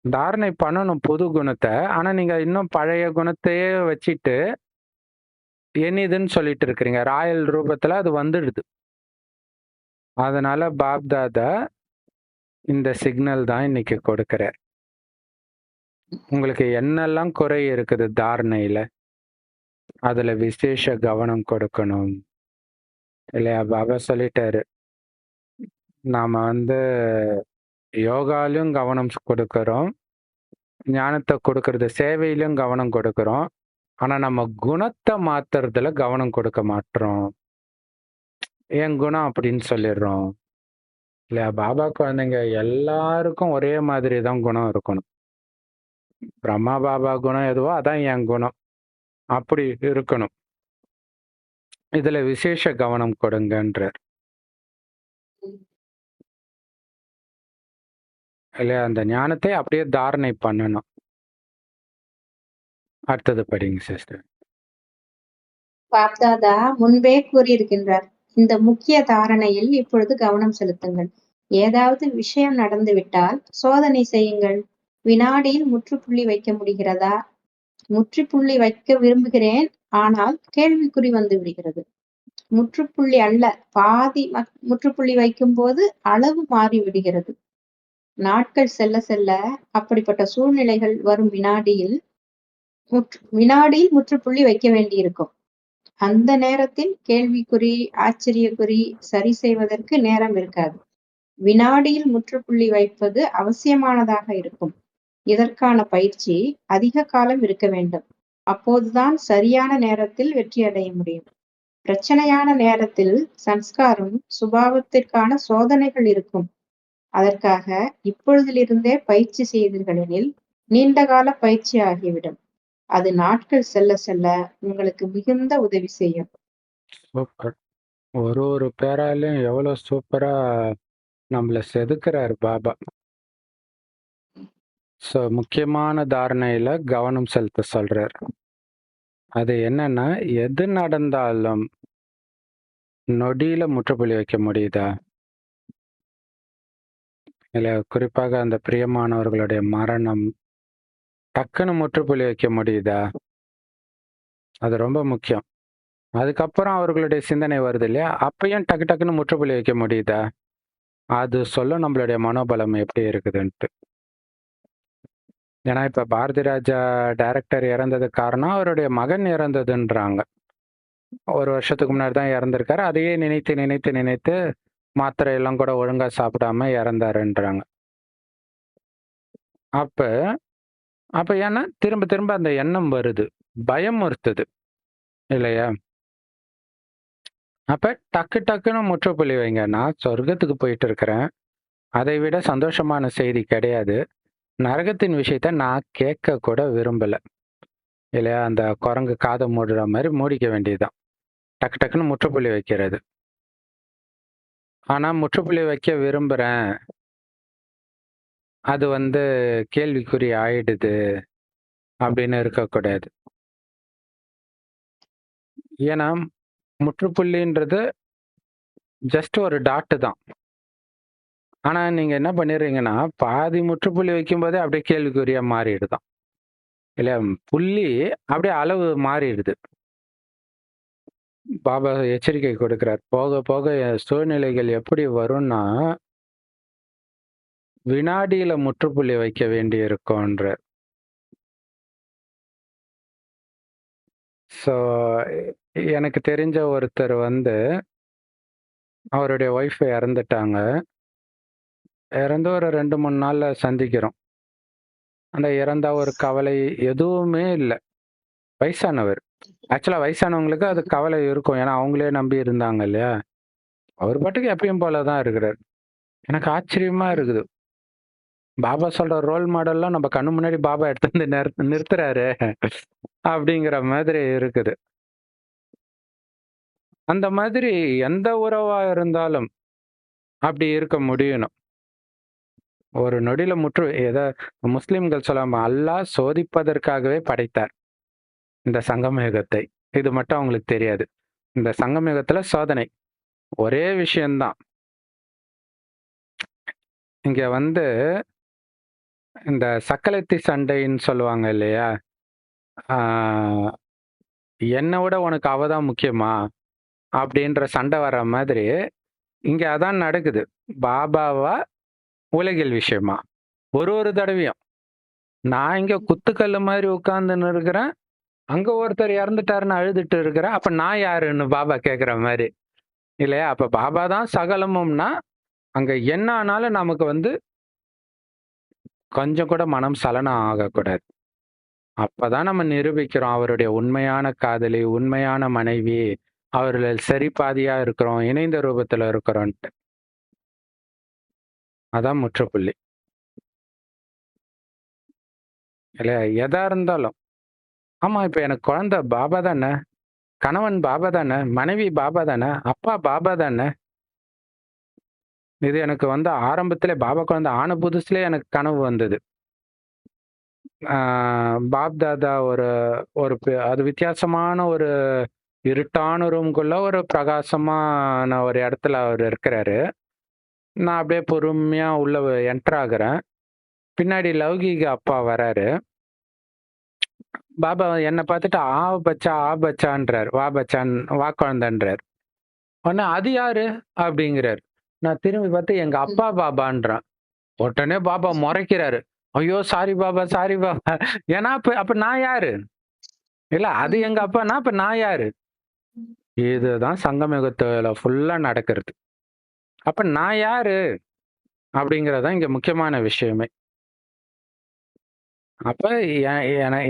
தாரணை பண்ணணும் புது குணத்த. ஆனா நீங்க இன்னும் பழைய குணத்தையே வச்சுட்டு, என்னதுன்னு சொல்லிட்டு இருக்கிறீங்க. ராயல் ரூபத்துல அது வந்துடுது. அதனால பாப்தாதா இந்த சிக்னல் தான் இன்னைக்கு கொடுக்கிறார். உங்களுக்கு என்னெல்லாம் குறை இருக்குது தாரணையில, அதுல விசேஷ கவனம் கொடுக்கணும் இல்லையா? பாபா சொல்லிட்டாரு, நாம யோகாலையும் கவனம் கொடுக்கிறோம், ஞானத்தை கொடுக்கறது சேவையிலும் கவனம் கொடுக்கிறோம். ஆனா நம்ம குணத்தை மாத்துறதுல கவனம் கொடுக்க மாட்டோம். என் குணம் அப்படின்னு சொல்லிடுறோம் இல்லையா? பாபா குழந்தைங்க எல்லாருக்கும் ஒரே மாதிரி தான் குணம் இருக்கணும். பிரம்மா பாபா குணம் எதுவோ அதான் என் குணம், அப்படி இருக்கணும். இதுல விசேஷ கவனம் கொடுங்கன்றார் இல்லையா? அந்த ஞானத்தை அப்படியே தாரணை பண்ணணும். அடுத்தது படிங்க சிஸ்டர். பாப்தாதா முன்பே கூறியிருக்கின்றார், இந்த முக்கிய தாரணையில் இப்பொழுது கவனம் செலுத்துங்கள். ஏதாவது விஷயம் நடந்துவிட்டால் சோதனை செய்யுங்கள். வினாடியில் முற்றுப்புள்ளி வைக்க முடிகிறதா? முற்றுப்புள்ளி வைக்க விரும்புகிறேன், ஆனால் கேள்விக்குறி வந்து விடுகிறது. முற்றுப்புள்ளி அல்ல, பாதி முற்றுப்புள்ளி வைக்கும் போது அளவு மாறி விடுகிறது. நாட்கள் செல்ல செல்ல அப்படிப்பட்ட சூழ்நிலைகள் வரும் வினாடியில் முற்றுப்புள்ளி வைக்க வேண்டியிருக்கும். அந்த நேரத்தில் கேள்விக்குறி, ஆச்சரியக்குறி சரி செய்வதற்கு நேரம் இருக்காது. வினாடியில் முற்றுப்புள்ளி வைப்பது அவசியமானதாக இருக்கும். இதற்கான பயிற்சி அதிக காலம் இருக்க வேண்டும். அப்போதுதான் சரியான நேரத்தில் வெற்றி அடைய முடியும். பிரச்சனையான நேரத்தில் சம்ஸ்காரம் சுபாவத்திற்கான சோதனைகள் இருக்கும். அதற்காக இப்பொழுதிலிருந்தே பயிற்சி செய்தீர்களெனில் நீண்டகால பயிற்சி ஆகிவிடும். அது நாட்கள் செல்ல செல்ல உங்களுக்கு மிகுந்த உதவி செய்யும். சூப்பர். ஒரு பேராலையும் எவ்வளவு சூப்பரா நம்மள செதுக்குறாரு பாபா. ஸோ முக்கியமான தாரணையில கவனம் செலுத்த சொல்றார். அது என்னன்னா, எது நடந்தாலும் நொடியில முற்றுப்புள்ளி வைக்க முடியுதா? இல்ல குறிப்பாக அந்த பிரியமானவர்களுடைய மரணம், டக்குன்னு முற்றுப்புள்ளி வைக்க முடியுதா? அது ரொம்ப முக்கியம். அதுக்கப்புறம் அவர்களுடைய சிந்தனை வருது இல்லையா? அப்பயும் டக்கு டக்குன்னு முற்றுப்புள்ளி வைக்க முடியுதா? அது சொல்ல நம்மளுடைய மனோபலம் எப்படி இருக்குதுன்ட்டு. ஏன்னா இப்ப பாரதி ராஜா டைரக்டர் இறந்ததுக்கு காரணம் அவருடைய மகன் இறந்ததுன்றாங்க. 1 வருஷத்துக்கு முன்னாடி தான் இறந்திருக்காரு. அதையே நினைத்து நினைத்து நினைத்து மாத்திரை எல்லாம் கூட ஒழுங்கா சாப்பிடாம இறந்தாருன்றாங்க. அப்ப அப்ப ஏன்னா திரும்ப திரும்ப அந்த எண்ணம் வருது, பயமுறுத்துது இல்லையா? அப்ப டக்கு டக்குன்னு முற்றுப்புள்ளி வைங்க. நான் சொர்க்கத்துக்கு போயிட்டு இருக்கிறேன், அதை விட சந்தோஷமான செய்தி கிடையாது. நரகத்தின் விஷயத்த நான் கேட்க கூட விரும்பல இல்லையா? அந்த குரங்கு காதை மூடுற மாதிரி மூடிக்க வேண்டியதுதான். டக்கு டக்குன்னு முற்றுப்புள்ளி வைக்கிறது. ஆனா முற்றுப்புள்ளி வைக்க விரும்புறேன், அது கேள்விக்குறி ஆயிடுது அப்படின்னு இருக்கக்கூடாது. ஏன்னா முற்றுப்புள்ளின்றது ஜஸ்ட் ஒரு டாட்டு தான். ஆனா நீங்க என்ன பண்ணிடுறீங்கன்னா, பாதி முற்றுப்புள்ளி வைக்கும்போதே அப்படியே கேள்விக்குறியா மாறிடுதான் இல்லையா? புள்ளி அப்படியே அளவு மாறிடுது. பாபா எச்சரிக்கை கொடுக்கிறார். போக போக சூழ்நிலைகள் எப்படி வரும்னா, வினாடியில முற்றுப்புள்ளி வைக்க வேண்டி இருக்கும்ன்ற. ஸோ எனக்கு தெரிஞ்ச ஒருத்தர் அவருடைய ஒய்ஃப் இறந்துட்டாங்க. இறந்து ஒரு 2, 3 நாள்ல சந்திக்கிறோம். அந்த இறந்தா ஒரு கவலை எதுவுமே இல்ல. வயசானவர். ஆக்சுவலா வயசானவங்களுக்கு அது கவலை இருக்கும். ஏன்னா அவங்களே நம்பி இருந்தாங்க இல்லையா? அவர் பாட்டுக்கு எப்பயும் போல தான் இருக்கிறார். எனக்கு ஆச்சரியமா இருக்குது. பாபா சொல்ற ரோல் மாடல்லாம் நம்ம கண்ணு முன்னாடி பாபா எடுத்து வந்து நிறுத்துறாரு அப்படிங்கிற மாதிரி இருக்குது. அந்த மாதிரி எந்த உறவா இருந்தாலும் அப்படி இருக்க முடியணும். ஒரு நொடியில முஸ்லிம்கள் சொல்லாம அல்லாஹ் சோதிப்பதற்காகவே படைத்தார் இந்த சங்கம யுகத்தை. இது மட்டும் அவங்களுக்கு தெரியாது. இந்த சங்கம யுகத்துல சோதனை ஒரே விஷயம்தான். இங்க இந்த சக்கலத்தி சண்டைன்னு சொல்லுவாங்க இல்லையா? ஆஹ் என்னை விட உனக்கு அவதான் முக்கியமா அப்படின்ற சண்டை வர்ற மாதிரி இங்க அதான் நடக்குது. பாபாவா, உலகியல் விஷயமா? ஒரு தடவையும். நான் இங்க குத்துக்கல்லு மாரி உட்கார்ந்துன்னு இருக்கிறேன். அங்க ஒருத்தர் இறந்துட்டாருன்னு அழுதுட்டு இருக்கிறேன். அப்ப நான் யாருன்னு பாபா கேட்கிற மாரி. இல்லையா? அப்ப பாபா தான் சகலமும்னா, அங்க என்ன ஆனாலும் நமக்கு கொஞ்சம் கூட மனம் சலனம் ஆகக்கூடாது. அப்பதான் நம்ம நிரூபிக்கிறோம் அவருடைய உண்மையான காதலி, உண்மையான மனைவி, அவர்கள் சரி பாதியா இருக்கிறோம், இணைந்த ரூபத்துல இருக்கிறோன்ட்டு. அதான் முற்றுப்புள்ளி. இல்லையா? எதா இருந்தாலும். ஆமா, இப்ப எனக்கு குழந்தை பாபா தானே, கணவன் பாபா தானே, மனைவி பாபா தானே, அப்பா பாபா தானே. இது எனக்கு ஆரம்பத்திலே பாபா குழந்தை ஆன புதுசுலயே எனக்கு கனவு வந்தது. ஆ பாப் தாதா ஒரு ஒரு அது வித்தியாசமான ஒரு இருட்டான ரூம்குள்ள ஒரு பிரகாசமான ஒரு இடத்துல அவர் இருக்கிறாரு. நான் அப்படியே பொறுமையா உள்ள என்டர் ஆகுறேன். பின்னாடி லௌகீக அப்பா வராரு. பாபா என்ன பார்த்துட்டு ஆ பச்சா, ஆ பச்சான்றாரு. வா பச்சான், வா குழந்தன்றாரு. உடனே அது யாரு? அப்படிங்கிறாரு. நான் திரும்பி பார்த்து எங்க அப்பா பாபான்றேன். உடனே பாபா முறைக்கிறாரு. ஐயோ! Sorry Baba, sorry Baba. ஏன்னா அப்ப நான் யாரு? இல்ல அது எங்க அப்பான்னா, அப்ப நான் யாரு? இதுதான் சங்கம் யுகத்துல ஃபுல்லா நடக்கிறது. அப்ப நான் யாரு? அப்படிங்கிறது தான் இங்க முக்கியமான விஷயமே. அப்ப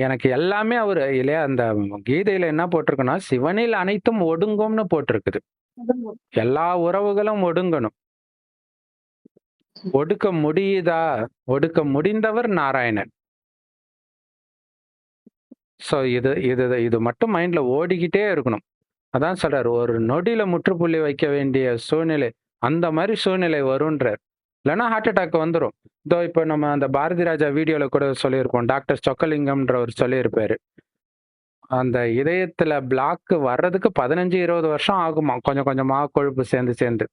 எனக்கு எல்லாமே அவரு இல்லையா? அந்த கீதையில என்ன போட்டிருக்குன்னா, சிவனில் அனைத்தும் ஒடுங்கும்னு போட்டிருக்குது. எல்லா உறவுகளும் ஒடுங்கணும். ஒடுக்க முடியுதா? ஒடுக்க முடிந்தவர் நாராயணன். சோ இது மட்டும் மைண்ட்ல ஓடிக்கிட்டே இருக்கணும். அதான் சொல்றாரு, ஒரு நொடியில முற்றுப்புள்ளி வைக்க வேண்டிய சூழ்நிலை, அந்த மாரி சூழ்நிலை வரும்ன்றார். இல்லன்னா ஹார்ட் அட்டாக் வந்துரும். இதோ இப்ப நம்ம அந்த பாரதி ராஜா வீடியோல கூட சொல்லியிருப்போம். டாக்டர் சொக்கலிங்கம்ன்றவர் சொல்லியிருப்பாரு. அந்த இதயத்துல பிளாக் வர்றதுக்கு 15, 20 வருஷம் ஆகுமாம். கொஞ்சம் கொஞ்சமா கொழுப்பு சேர்ந்து.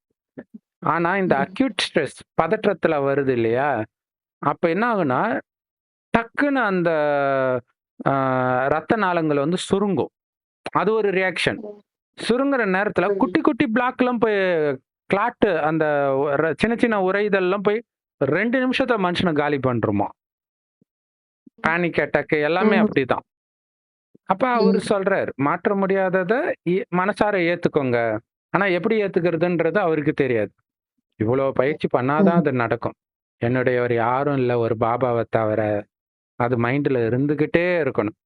ஆனா இந்த அக்யூட் ஸ்ட்ரெஸ் பதற்றத்துல வருது இல்லையா? அப்ப என்ன ஆகும்னா, டக்குன்னு அந்த அ ரத்த நாளங்கள் சுருங்கும். அது ஒரு ரியாக்ஷன். சுருங்குற நேரத்துல குட்டி குட்டி பிளாக்லாம் போய் கிளாட் அந்த சின்ன சின்ன உறைதல்லாம் போய் 2 நிமிஷத்துல மனுஷன காலி பண்ருமாம். பேனிக் அட்டாக் எல்லாமே அப்படிதான். அப்ப அவரு சொல்றாரு, மாற்ற முடியாதத மனசார ஏத்துக்கோங்க. ஆனா எப்படி ஏத்துக்கிறதுன்றது அவருக்கு தெரியாது. இவ்வளோ பயிற்சி பண்ணாதான் அது நடக்கும். என்னுடையவர் யாரும் இல்ல, ஒரு பாபாவ தவிர. அது மைண்ட்ல இருந்துகிட்டே இருக்கணும்.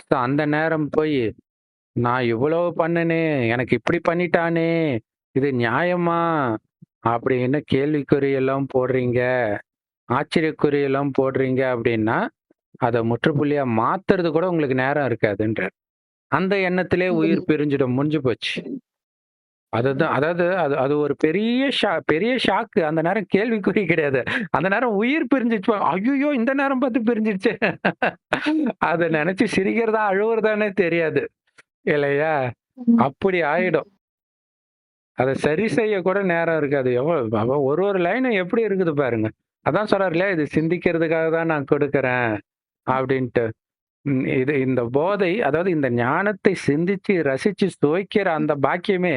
So அந்த நேரம் போய், நான் இவ்வளவு பண்ணுனே, எனக்கு இப்படி பண்ணிட்டானே, இது நியாயமா? அப்படின்னு கேள்விக்குறியெல்லாம் போடுறீங்க, ஆச்சரியக்குறியெல்லாம் போடுறீங்க அப்படின்னா, அத முற்றுப்புள்ளியா மாத்துறது கூட உங்களுக்கு நேரம் இருக்காதுன்றார். அந்த எண்ணத்திலே உயிர் பிரிஞ்சிடும். முடிஞ்சு போச்சு. அதுதான். அதாவது அது அது ஒரு பெரிய ஷாக்கு. அந்த நேரம் கேள்விக்குறி கிடையாது. அந்த நேரம் உயிர் பிரிஞ்சிருச்சு. ஐய்யயோ! இந்த நேரம் பார்த்து பிரிஞ்சிருச்சே. அத நெனச்சு சிரிக்கிறதா, அழுவுறதான்னே தெரியாது. இல்லையா? அப்படி ஆயிடும். அத சரி செய்ய கூட நேரம் இருக்காது. ஒரு லைனும் எப்படி இருக்குது பாருங்க. அதான் சொல்றாரு இல்லையா, இது சிந்திக்கிறதுக்காக தான் நான் கொடுக்கிறேன் அப்படின்ட்டு. இந்த போதை, அதாவது இந்த ஞானத்தை சிந்திச்சு, ரசிச்சு சுவைக்கிற அந்த பாக்கியமே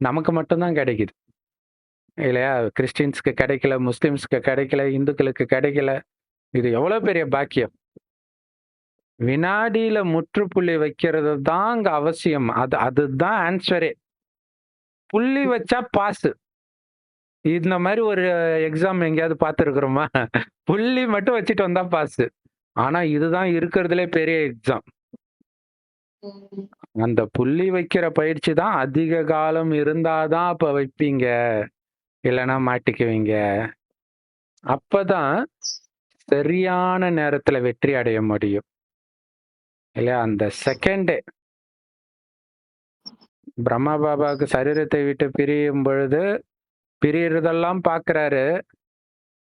நமக்கு மட்டும் தான் கிடைக்குது. இல்லையா? கிறிஸ்டியன்ஸ்க்கு கிடைக்கல, முஸ்லிம்ஸ்க்கு கிடைக்கல, இந்துக்களுக்கு கிடைக்கல. இது எவ்வளவு பெரிய பாக்கியம். வினாடியில முற்றுப்புள்ளி வைக்கிறது தான் அங்க அவசியம். அதுதான் ஆன்சரே. புள்ளி வச்சா பாஸ். இந்த மாரி ஒரு எக்ஸாம் எங்கேயாவது பார்த்திருக்கிறோமா? புள்ளி மட்டும் வச்சுட்டு வந்தா பாஸ். ஆனா இதுதான் இருக்கிறதுலே பெரிய எக்ஸாம். அந்த புள்ளி வைக்கிற பயிற்சி தான் அதிக காலம் இருந்தா தான் அப்ப வைப்பீங்க. இல்லன்னா மாட்டிக்குவீங்க. அப்பதான் சரியான நேரத்துல வெற்றி அடைய முடியும். இல்லையா? அந்த செகண்டே பிரம்மா பாபாவுக்கு சரீரத்தை விட்டு பிரியும் பொழுது, பிரியறதெல்லாம் பார்க்கிறாரு.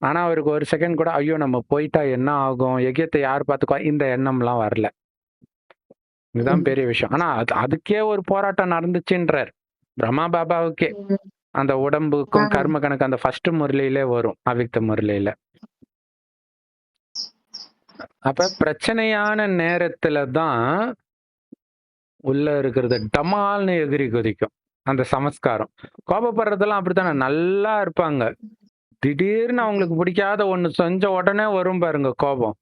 ஆனா அவருக்கு ஒரு செகண்ட் கூட, ஐயோ! நம்ம போயிட்டா என்ன ஆகும்? எகிப்தை யார் பார்த்துக்குவா? இந்த எண்ணம்லாம் வரல. இதுதான் பெரிய விஷயம். ஆனா அதுக்கே ஒரு போராட்டம் நடந்துச்சுன்றார். பிரம்மா பாபாவுக்கே. அந்த உடம்புக்கும் கர்ம கணக்கு அந்த ஃபர்ஸ்ட் முரளியிலே வரும். அவ்விக்த முரளியில. அப்ப பிரச்சனையான நேரத்துல தான் உள்ள இருக்கிறது டமால்னு எகிறி குதிக்கும். அந்த சமஸ்காரம். கோபப்படுறதெல்லாம் அப்படித்தானே, நல்லா இருப்பாங்க. திடீர்னு அவங்களுக்கு பிடிக்காத ஒண்ணு செஞ்ச உடனே வரும் பாருங்க கோபம்.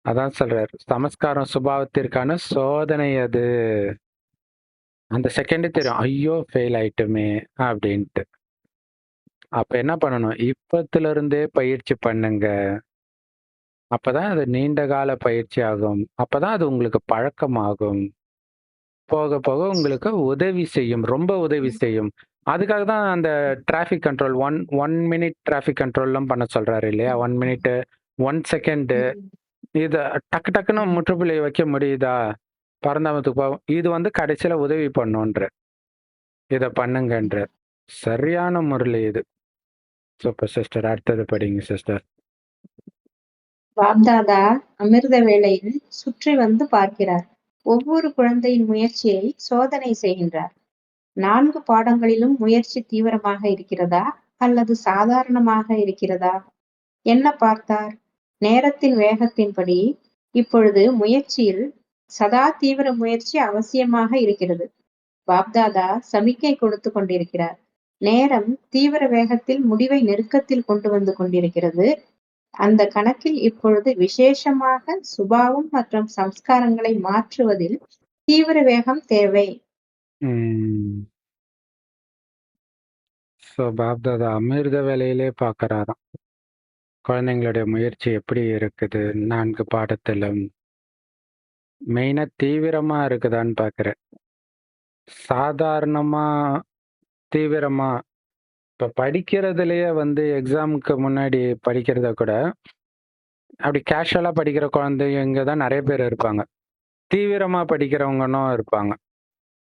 அதான் சொல்றாரு, சமஸ்காரம் சுபாவத்திற்கான சோதனை அது. அந்த செகண்ட் தெரியும், ஐயோ ஃபெயில் ஆயிட்டுமே அப்படின்ட்டு. அப்ப என்ன பண்ணணும், இப்பத்துல இருந்தே பயிற்சி பண்ணுங்க. அப்பதான் அது நீண்ட கால பயிற்சி ஆகும். அப்பதான் அது உங்களுக்கு பழக்கமாகும். போக போக உங்களுக்கு உதவி செய்யும், ரொம்ப உதவி செய்யும். அதுக்காக தான் அந்த டிராஃபிக் கண்ட்ரோல் 1 மினிட் டிராஃபிக் கண்ட்ரோல்லாம் பண்ண சொல்றாரு இல்லையா? 1 மினிட், 1 செகண்ட் இத டக்கு டக்குன்னு முற்றுப்புள்ளி வைக்க முடியுதா? பரந்தாமத்துக்கு போவோம். இது வந்து கடைசியில உதவி பண்ணுன்ற. இத பண்ணுங்கன்ற. சரியான முரளி இது. Super sister. அடுத்தது படிங்க சிஸ்டர். பாப்தாதா அமிர்த வேளையில் சுற்றி வந்து பார்க்கிறார். ஒவ்வொரு குழந்தையின் முயற்சியை சோதனை செய்கின்றார். 4 பாடங்களிலும் முயற்சி தீவிரமாக இருக்கிறதா அல்லது சாதாரணமாக இருக்கிறதா? என்ன பார்த்தார்? நேரத்தின் வேகத்தின்படி இப்பொழுது முயற்சியில் சதா தீவிர முயற்சி அவசியமாக இருக்கிறது. பாப்தாதா சமிக்கை கொடுத்து கொண்டிருக்கிறார். நேரம் தீவிர வேகத்தில் முடிவை நெருக்கத்தில் கொண்டு வந்து கொண்டிருக்கிறது. அந்த கணக்கில் இப்பொழுது விசேஷமாக சுபாவம் மற்றும் சம்ஸ்காரங்களை மாற்றுவதில் தீவிர வேகம் தேவை. பாப்தாதா அமிர்த வேலையிலே பார்க்கறாராம். குழந்தைங்களுடைய முயற்சி எப்படி இருக்குது 4 பாடத்திலும். மெயினா தீவிரமா இருக்குதான்னு பார்க்கிறேன். சாதாரணமா, தீவிரமா இப்ப படிக்கிறதுலயே வந்து எக்ஸாமுக்கு முன்னாடி படிக்கிறத கூட, அப்படி கேஷுவலா படிக்கிற குழந்தைங்க தான் நெறைய பேர் இருப்பாங்க. தீவிரமா படிக்கிறவங்களும் இருப்பாங்க.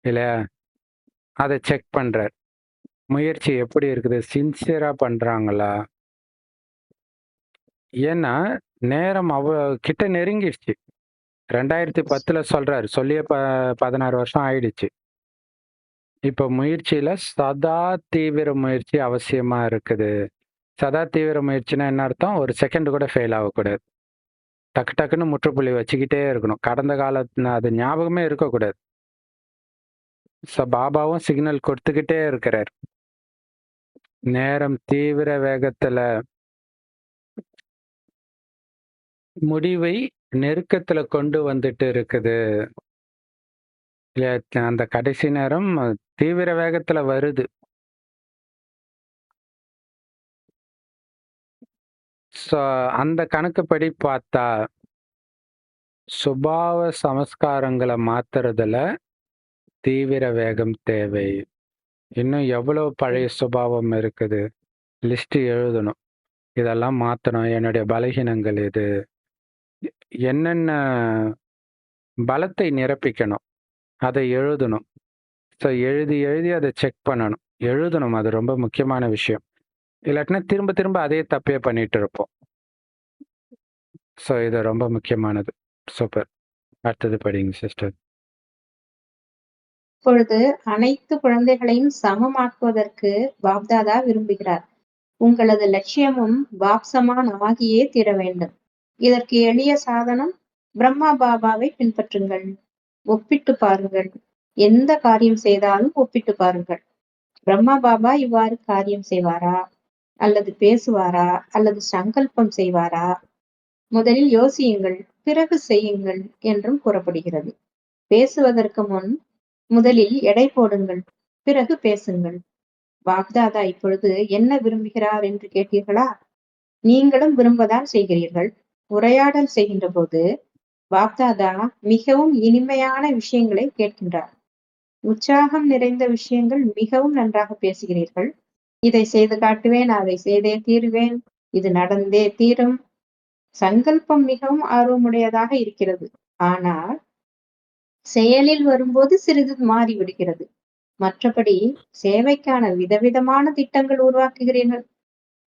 இல்லையா? அத செக் பண்றார். முயற்சி எப்படி இருக்குது? சின்சியரா பண்றாங்களா? ஏன்னா, நேரம் கிட்ட நெருங்கிடுச்சு. 2010ல சொல்றாரு. சொல்லியே 16 வருஷம் ஆயிடுச்சு. இப்ப முயற்சியில சதா தீவிர முயற்சி அவசியமா இருக்குது. சதா தீவிர முயற்சினா என்ன அர்த்தம்? ஒரு செகண்ட் கூட ஃபெயில் ஆகக்கூடாது. டக்கு டக்குன்னு முற்றுப்புள்ளி வச்சுக்கிட்டே இருக்கணும். கடந்த காலத்துல அது ஞாபகமே இருக்கக்கூடாது. பாபாவும் சிக்னல் கொடுத்துக்கிட்டே இருக்கிறார். நேரம் தீவிர வேகத்துல முடிவை நெருக்கத்துல கொண்டு வந்துட்டு இருக்குது. அந்த கடைசி நேரம் தீவிர வேகத்துல வருது. அந்த கணக்குப்படி பார்த்தா சுபாவ சமஸ்காரங்களை மாத்துறதுல தீவிர வேகம் தேவை. இன்னும் எவ்வளவு பழைய சுபாவம் இருக்குது, லிஸ்ட் எழுதணும். இதெல்லாம் மாத்தணும். என்னுடைய பலகீனங்கள் இது, என்னென்ன பலத்தை நிரப்பிக்கணும், அதை எழுதணும். ஸோ எழுதி எழுதி அதை செக் பண்ணணும். எழுதணும், அது ரொம்ப முக்கியமான விஷயம். இல்லாட்டினா திரும்ப திரும்ப அதே தப்பே பண்ணிட்டு இருப்போம். ஸோ இது ரொம்ப முக்கியமானது. சூப்பர். அடுத்தது படிங்க சிஸ்டர். இப்பொழுது அனைத்து குழந்தைகளையும் சமமாக்குவதற்கு பாப்தாதா விரும்புகிறார். உங்களது லட்சியமும் பாப்சமான் ஆகியே தீர வேண்டும். இதற்கு எளிய சாதனம் பிரம்மா பாபாவை பின்பற்றுங்கள். ஒப்பிட்டு பாருங்கள். எந்த காரியம் செய்தாலும் ஒப்பிட்டு பாருங்கள். பிரம்மா பாபா இவ்வாறு காரியம் செய்வாரா அல்லது பேசுவாரா அல்லது சங்கல்பம் செய்வாரா? முதலில் யோசியுங்கள், பிறகு செய்யுங்கள் என்றும் கூறப்படுகிறது. பேசுவதற்கு முன் முதலில் எடை போடுங்கள், பிறகு பேசுங்கள். பாப்தாதா இப்பொழுது என்ன விரும்புகிறார் என்று கேட்டீர்களா? நீங்களும் விரும்பதான் செய்கிறீர்கள். உரையாடல் செய்கின்ற போது பாப்தாதா மிகவும் இனிமையான விஷயங்களை கேட்கின்றார். உற்சாகம் நிறைந்த விஷயங்கள் மிகவும் நன்றாக பேசுகிறீர்கள். இதை செய்து காட்டுவேன், அதை செய்தே தீருவேன், இது நடந்தே தீரும். சங்கல்பம் மிகவும் ஆர்வமுடையதாக இருக்கிறது. ஆனால் செயலில் வரும்போது சிறிது மாறிவிடுகிறது. மற்றபடி சேவைக்கான விதவிதமான திட்டங்கள் உருவாக்குகிறீர்கள்.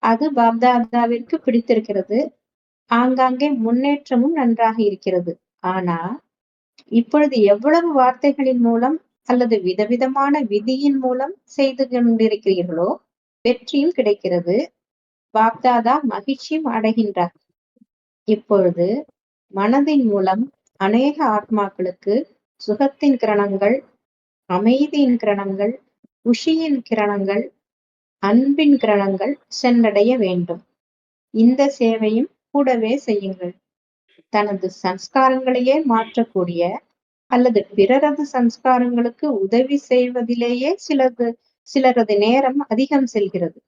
அது பாப்தாதாவிற்கு பிடித்திருக்கிறது. ஆங்காங்கே முன்னேற்றமும் நன்றாக இருக்கிறது. ஆனா இப்பொழுது எவ்வளவு வார்த்தைகளின் மூலம் அல்லது விதவிதமான விதியின் மூலம் செய்து கொண்டிருக்கிறீர்களோ வெற்றியும் கிடைக்கிறது. பாப்தாதா மகிழ்ச்சியும் அடைகின்றார். இப்பொழுது மனதின் மூலம் அநேக ஆத்மாக்களுக்கு சுகத்தின் கிரணங்கள், அமைதியின் கிரணங்கள், குஷியின் கிரணங்கள், அன்பின் கிரணங்கள் சென்றடைய வேண்டும். இந்த சேவையும் கூடவே செய்யுங்கள். தனது சம்ஸ்காரங்களையே மாற்றக்கூடிய அல்லது பிறரது சம்ஸ்காரங்களுக்கு உதவி செய்வதிலேயே சிலரது நேரம் அதிகம் செல்கிறது.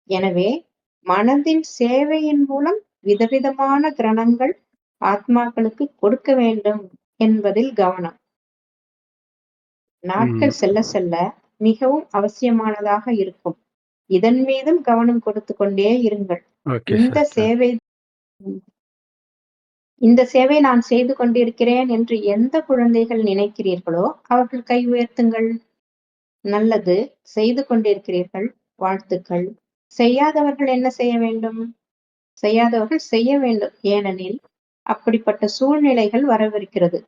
எனவே மனதின் சேவையின் மூலம் விதவிதமான கிரணங்கள் ஆத்மாக்களுக்கு கொடுக்க வேண்டும் என்பதில் கவனம். நாட்கள் செல்ல செல்ல மிகவும் அவசியமானதாக இருக்கும். இதன் மீதும் கவனம் கொடுத்து கொண்டே இருங்கள். ஓகே இந்த சிஸ்டர். சேவை நான் செய்து கொண்டிருக்கிறேன் என்று எந்த குழந்தைகள் நினைக்கிறீர்களோ அவர்கள் கை உயர்த்துங்கள். நல்லது, செய்து கொண்டிருக்கிறீர்கள், வாழ்த்துக்கள். செய்யாதவர்கள் என்ன செய்ய வேண்டும்? செய்யாதவர்கள் செய்ய வேண்டும். ஏனெனில் அப்படிப்பட்ட சூழ்நிலைகள் வரவிருக்கிறது.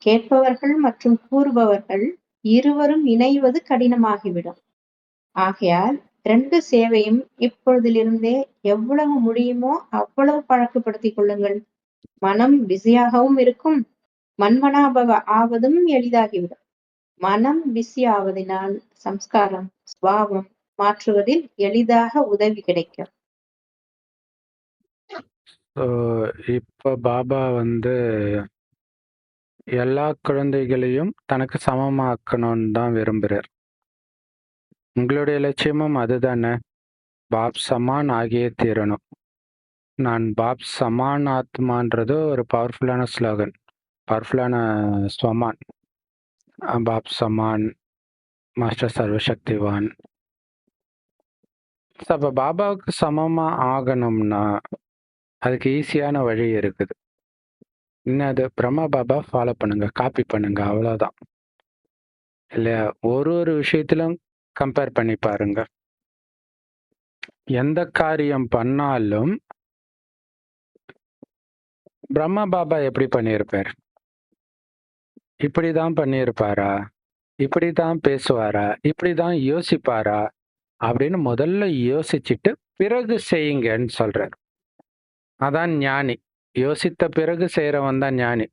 கேட்பவர்கள் மற்றும் கூறுபவர்கள் இருவரும் இணைவது கடினமாகிவிடும். ஆகையால் 2 சேவையும் இப்பொழுதிலிருந்தே எவ்வளவு முடியுமோ அவ்வளவு பழக்கப்படுத்திக் கொள்ளுங்கள். மனம் பிஸியாகவும் இருக்கும், மன்மனாபவ ஆவதும் எளிதாகிவிடும். மனம் பிஸி ஆவதினால் சம்ஸ்காரம், சுபாவம் மாற்றுவதில் எளிதாக உதவி கிடைக்கும். இப்ப பாபா எல்லா குழந்தைகளையும் தனக்கு சமமாக்கணும்னு தான் விரும்புறார். உங்களுடைய லட்சியமும் அதுதானே? பாப் சமான் ஆகியே தீரணும். நான் பாப் சமான் ஆத்மான்றது ஒரு பவர்ஃபுல்லான ஸ்லோகன், பவர்ஃபுல்லான ஸ்வமான். Pop Zaman, master சர்வசக்திவான். அப்ப பாபாவுக்கு சமமா ஆகணும்னா அதுக்கு ஈஸியான வழி இருக்குது. இன்னும் அது பிரம்மா பாபா ஃபாலோ பண்ணுங்க, காப்பி பண்ணுங்க, அவ்வளோதான். இல்லையா? ஒரு விஷயத்திலும் கம்பேர் பண்ணி பாருங்க. எந்த காரியம் பண்ணாலும் பிரம்மா பாபா எப்படி பண்ணியிருப்பார்? இப்படிதான் பண்ணியிருப்பாரா? இப்படிதான் பேசுவாரா? இப்படிதான் யோசிப்பாரா? அப்படின்னு முதல்ல யோசிச்சுட்டு பிறகு செய்யுங்கன்னு சொல்றார். அதான் ஞானி. யோசித்த பிறகு செய்யறவன் தான் ஞானி.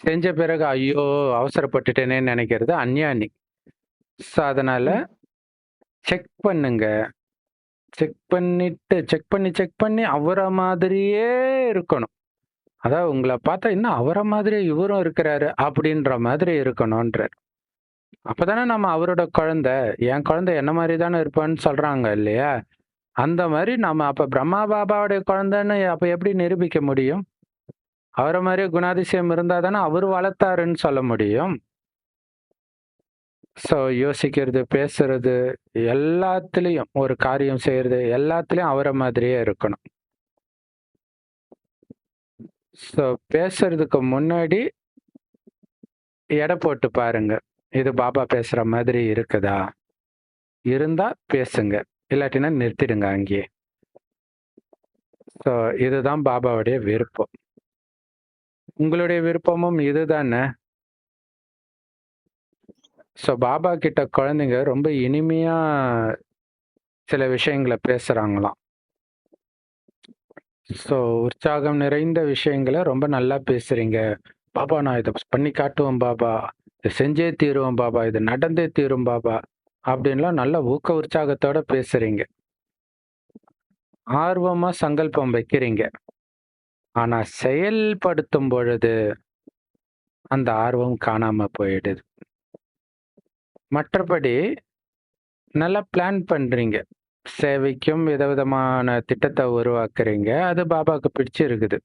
செஞ்ச பிறகு ஐயோ அவசரப்பட்டுட்டேனேன்னு நினைக்கிறது அஞ்ஞானி. ஸோ அதனால செக் பண்ணுங்க. செக் பண்ணி அவரை மாதிரியே இருக்கணும். அதாவது உங்களை பார்த்தா இன்னும் அவரை மாதிரி இவரும் இருக்கிறாரு அப்படின்ற மாதிரி இருக்கணும்ன்றார். அப்பதானே நம்ம அவரோட குழந்தை, என் குழந்தை என்ன மாதிரி தானே இருப்பான்னு சொல்றாங்க இல்லையா? அந்த மாதிரி நம்ம அப்ப பிரம்மா பாபாவுடைய குழந்தைன்னு அப்ப எப்படி நிரூபிக்க முடியும்? அவரை மாதிரி குணாதிசயம் இருந்தா தானே அவர் வளர்த்தாருன்னு சொல்ல முடியும். ஸோ யோசிக்கிறது, பேசுறது, எல்லாத்துலேயும் ஒரு காரியம் செய்யறது, எல்லாத்துலேயும் அவரை மாதிரியே இருக்கணும். ஸோ பேசுறதுக்கு முன்னாடி எடை போட்டு பாருங்க, இது பாபா பேசுற மாதிரி இருக்குதா? இருந்தா பேசுங்க, இல்லாட்டினா நிறுத்திடுங்க அங்கேயே. ஸோ இதுதான் பாபாவுடைய விருப்பம். உங்களுடைய விருப்பமும் இதுதானே? ஸோ பாபா கிட்ட குழந்தைங்க ரொம்ப இனிமையா சில விஷயங்களை பேசுறாங்களாம். ஸோ உற்சாகம் நிறைந்த விஷயங்களை ரொம்ப நல்லா பேசுறீங்க பாபா, நான் இதை பண்ணி காட்டுவேன் பாபா, இதை செஞ்சே தீருவேன் பாபா, இது நடந்தே தீரும் பாபா அப்படின்லாம் நல்ல ஊக்க உற்சாகத்தோட பேசுறீங்க, ஆர்வமா சங்கல்பம் வைக்கிறீங்க. ஆனா செயல்படுத்தும் பொழுது அந்த ஆர்வம் காணாம போயிடுது. மற்றபடி நல்லா பிளான் பண்றீங்க, சேவைக்கும் விதவிதமான திட்டத்தை உருவாக்குறீங்க, அது பாபாவுக்கு பிடிச்சிருக்குது,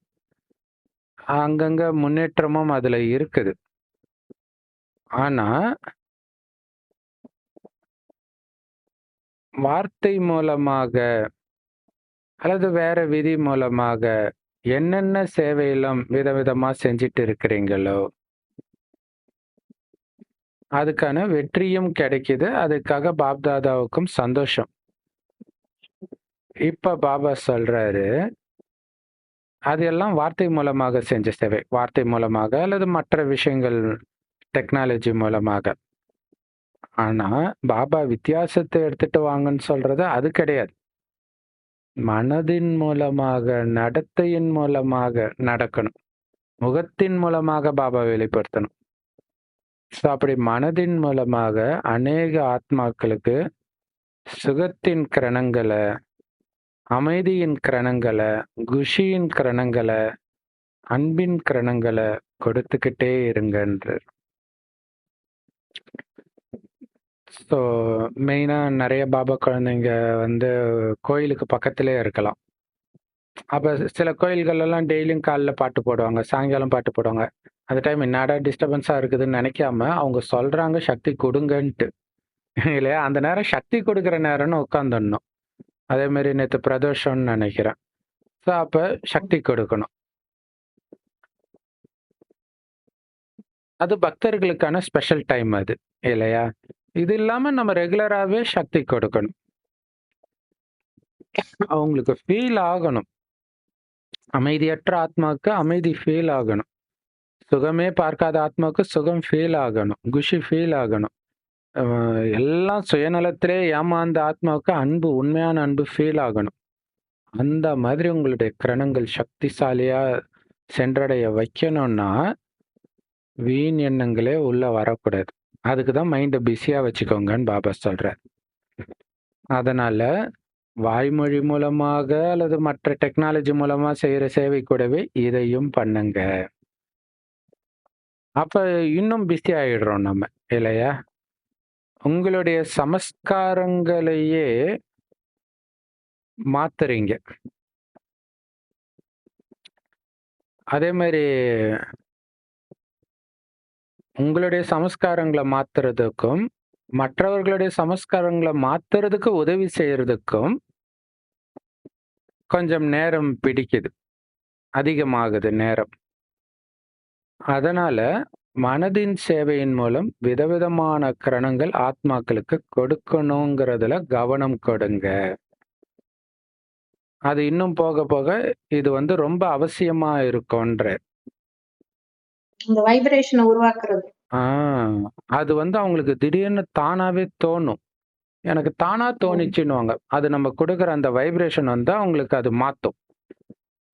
அங்கங்க முன்னேற்றமும் அதுல இருக்குது. ஆனா வார்த்தை மூலமாக அல்லது வேற விதி மூலமாக என்னென்ன சேவையெல்லாம் விதவிதமா செஞ்சிட்டு இருக்கிறீங்களோ அதுக்கான வெற்றியும் கிடைக்குது. அதுக்காக பாப்தாதாவுக்கும் சந்தோஷம். இப்ப பாபா சொல்றாரு, அது எல்லாம் வார்த்தை மூலமாக செஞ்ச சேவை, வார்த்தை மூலமாக அல்லது மற்ற விஷயங்கள் டெக்னாலஜி மூலமாக. ஆனா பாபா வித்தியாசத்தை எடுத்துட்டு வாங்கன்னு சொல்றது அது கிடையாது. மனதின் மூலமாக, நடத்தையின் மூலமாக நடக்கணும், முகத்தின் மூலமாக பாபா வெளிப்படுத்தணும். ஸோ அப்படி மனதின் மூலமாக அநேக ஆத்மாக்களுக்கு சுகத்தின் கிரணங்கள, அமைதியின் கிரணங்கள, குஷியின் கிரணங்கள, அன்பின் கிரணங்கள கொடுத்துக்கிட்டே இருங்கன்றார். ஸோ மெயினா நெறைய பாபா குழந்தைங்க வந்து கோயிலுக்கு பக்கத்திலேயே இருக்கலாம். அப்ப சில கோயில்கள்லாம் டெய்லியும் காலைல பாட்டு போடுவாங்க, சாயங்காலம் பாட்டு போடுவாங்க. அந்த டைம் என்னடா டிஸ்டர்பன்ஸா இருக்குதுன்னு நெனைக்காம, அவங்க சொல்றாங்க சக்தி குடுங்கன்ட்டு. இல்லையா? அந்த நேரம் சக்தி குடுக்குற நேரம்னு உட்காந்துடணும். அதே மாரி நேத்து பிரதோஷம்னு நெனைக்கிறேன். ஸோ அப்ப சக்தி கொடுக்கணும். அது பக்தர்களுக்கான ஸ்பெஷல் டைம் அது. இல்லையா? இது இல்லாம நம்ம ரெகுலராவே சக்தி கொடுக்கணும். அவங்களுக்கு ஃபீல் ஆகணும். அமைதியற்ற ஆத்மாவுக்கு அமைதி ஃபீல் ஆகணும். சுகமே பார்க்காத ஆத்மாவுக்கு சுகம் ஃபீல் ஆகணும். குஷி ஃபீல் ஆகணும். எல்லாம் சுயநலத்திலே ஏமாந்த ஆத்மாவுக்கு அன்பு, உண்மையான அன்பு ஃபீல் ஆகணும். அந்த மாதிரி உங்களுடைய கிரணங்கள் சக்திசாலியா சென்றடைய வைக்கணும்னா, வீண் எண்ணங்களே உள்ள வரக்கூடாது. அதுக்கு தான் மைண்ட பிஸியா வச்சுக்கோங்கன்னு பாபா சொல்றார். அதனால வாய்மொழி மூலமாக அல்லது மற்ற டெக்னாலஜி மூலமா செய்யற சேவை கூடவே இதையும் பண்ணுங்க. அப்ப இன்னும் பிஸி ஆயிடுறோம் நம்ம. இல்லையா? உங்களுடைய சமஸ்காரங்களையே மாத்துறீங்க. அதே மாரி உங்களுடைய சமஸ்காரங்கள மாத்துறதுக்கும், மற்றவர்களுடைய சமஸ்காரங்கள மாத்துறதுக்கு உதவி செய்யறதுக்கும் கொஞ்சம் நேரம் பிடிக்குது. அதிகமாகுது நேரம். அதனால மனதின் சேவையின் மூலம் விதவிதமான கிரணங்கள் ஆத்மாக்களுக்கு கொடுக்கணுங்கிறதுல கவனம் கொடுங்க. அது இன்னும் போக போக இது வந்து ரொம்ப அவசியமா இருக்கும்ன்றார். இந்த வைப்ரேஷன உருவாக்குறது. அது வந்து அவங்களுக்கு திடீர்னு தானாவே தோணும். எனக்கு தானா தோணிச்சுன்னுவாங்க. அது நம்ம குடுக்குற அந்த வைப்ரேஷன் வந்து அவங்களுக்கு அது மாத்தும்.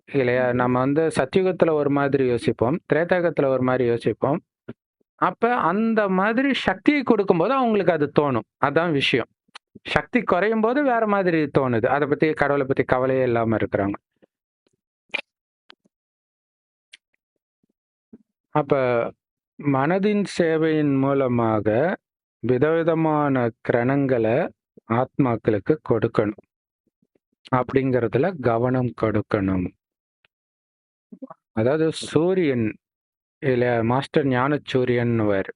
இல்லையா? நம்ம வந்து சத்தியுகத்துல ஒரு மாதிரி யோசிப்போம். திரேதாயுகத்துல ஒரு மாரி யோசிப்போம். அப்ப அந்த மாதிரி சக்தியை கொடுக்கும்போது அவங்களுக்கு அது தோணும். அதான் விஷயம். சக்தி குறையும்போது வேற மாதிரி தோணுது. அத பத்தி கடவுள பத்தி கவலையே இல்லாம இருக்கிறாங்க. அப்ப மனதின் சேவையின் மூலமாக விதவிதமான கிரணங்கள ஆத்மாக்களுக்கு கொடுக்கணும். அப்படிங்கிறதுல கவனம் கொடுக்கணும். அதாவது சூரியன் இல்ல மாஸ்டர் ஞானசூரியன்னுவாரு.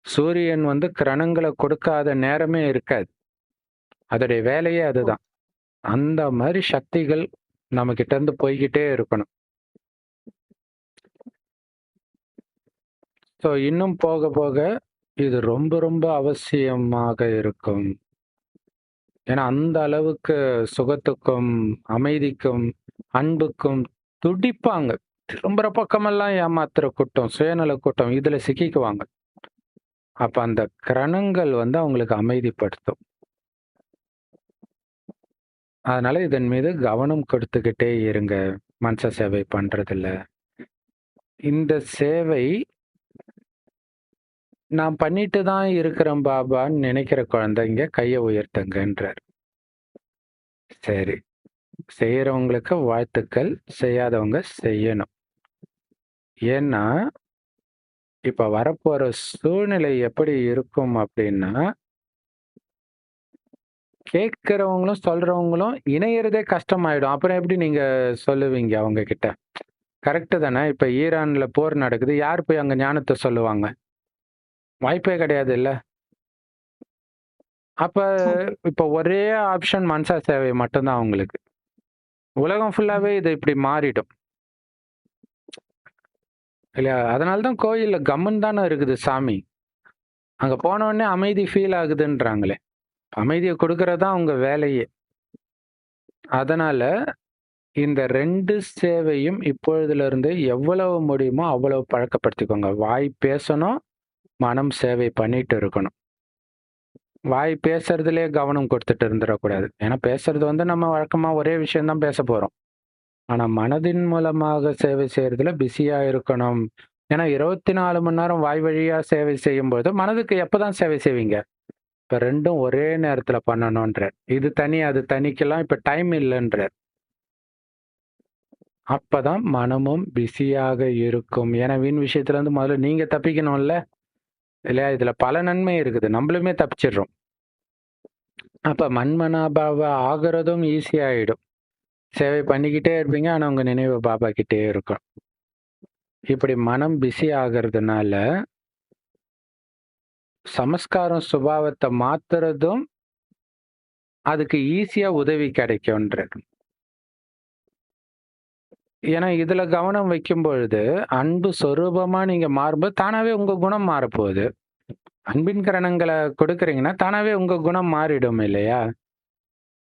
சூரியன் வந்து கிரணங்கள கொடுக்காத நேரமே இருக்காது. அதோடைய வேலையே அதுதான். அந்த மாரி சக்திகள் நம்மகிட்ட இருந்து போய்க்கிட்டே இருக்கணும். ஸோ இன்னும் போக போக இது ரொம்ப ரொம்ப அவசியமாக இருக்கும். ஏன்னா அந்த அளவுக்கு சுகத்துக்கும், அமைதிக்கும், அன்புக்கும் துடிப்பாங்க. திரும்புற பக்கமெல்லாம் ஏமாத்துற கூட்டம், சுயநல கூட்டம் இதுல சிக்கிக்குவாங்க. அப்ப அந்த கிரணங்கள் வந்து அவங்களுக்கு அமைதிப்படுத்தும். அதனால இதன் மீது கவனம் கொடுத்துக்கிட்டே இருங்க. மனச சேவை பண்றதுல. இந்த சேவை நான் பண்ணிட்டு தான் இருக்கிறேன் பாபான்னு நினைக்கிற குழந்தைங்க கைய உயர்த்துங்கன்றார். சரி. செய்யறவங்களுக்கு வாழ்த்துக்கள். செய்யாதவங்க செய்யணும். ஏன்னா, இப்ப வரப்போற சூழ்நிலை எப்படி இருக்கும் அப்படின்னா, கேட்கிறவங்களும், சொல்றவங்களும் இணையறதே கஷ்டமாயிடும். அப்புறம் எப்படி நீங்க சொல்லுவீங்க அவங்க கிட்ட? கரெக்ட்டு தானே? இப்ப ஈரான்ல போர் நடக்குது. யார் போய் அங்க ஞானத்த சொல்லுவாங்க? வாய்ப்பே கிடையாதுல்ல. அப்ப இப்ப ஒரே ஆப்ஷன் மனசா சேவை மட்டும் தான் அவங்களுக்கு. உலகம் ஃபுல்லாவே இது இப்படி மாறிடும். இல்லையா? அதனால தான் கோயில்ல கம்முன்னு தானே இருக்குது சாமி. அங்க போன உடனே அமைதி ஃபீல் ஆகுதுன்றாங்களே. அமைதிய குடுக்கறது தான் அவங்க வேலையே. அதனால இந்த 2 சேவையும் இப்பொழுதிலிருந்து எவ்வளவு முடியுமோ அவ்வளவு பழக்கப்படுத்திக்கோங்க. வாய் பேசணும், மனம் சேவை பண்ணிட்டு இருக்கணும். வாய் பேசுறதிலேயே கவனம் கொடுத்துட்டு இருந்துறக்கூடாது. ஏன்னா பேசுறது வந்து நம்ம வழக்கமா ஒரே விஷயம் தான் பேச போறோம். ஆனா மனதின் மூலமாக சேவை செய்யறதுல பிஸியா இருக்கணும். ஏன்னா 24 மணி நேரம் வாய் வழியா சேவை செய்யும்போது மனதுக்கு எப்பதான் சேவை செய்வீங்க? இப்ப 2ம் ஒரே நேரத்துல பண்ணணும்ன்றார். இது தனி, அது தனிக்கெல்லாம் இப்ப டைம் இல்லன்றார். அப்பதான் மனமும் பிஸியாக இருக்கும். ஏன்னா வீண் விஷயத்துல இருந்து முதல்ல நீங்க தப்பிக்கணும்ல? இல்லையா? இதுல பல நன்மை இருக்குது. நம்மளுமே தப்பிச்சிடுறோம். அப்ப மன்மனாபாவ ஆகுறதும் ஈஸியாயிடும். சேவை பண்ணிக்கிட்டே இருப்பீங்க. ஆனா உங்க நினைவு பாபா கிட்டயே இருக்கும். இப்படி மனம் பிஸி ஆகுறதுனால சமஸ்காரம் சுபாவத்தை மாத்துறதும் அதுக்கு ஈஸியா உதவி கிடைக்கும்ன்றார். ஏன்னா இதுல கவனம் வைக்கும் பொழுது அன்பு சொரூபமா நீங்க மாறும்போது தானாவே உங்க குணம் மாறப்போகுது. அன்பின் கரணங்களை கொடுக்குறீங்கன்னா தானாவே உங்க குணம் மாறிடும் இல்லையா?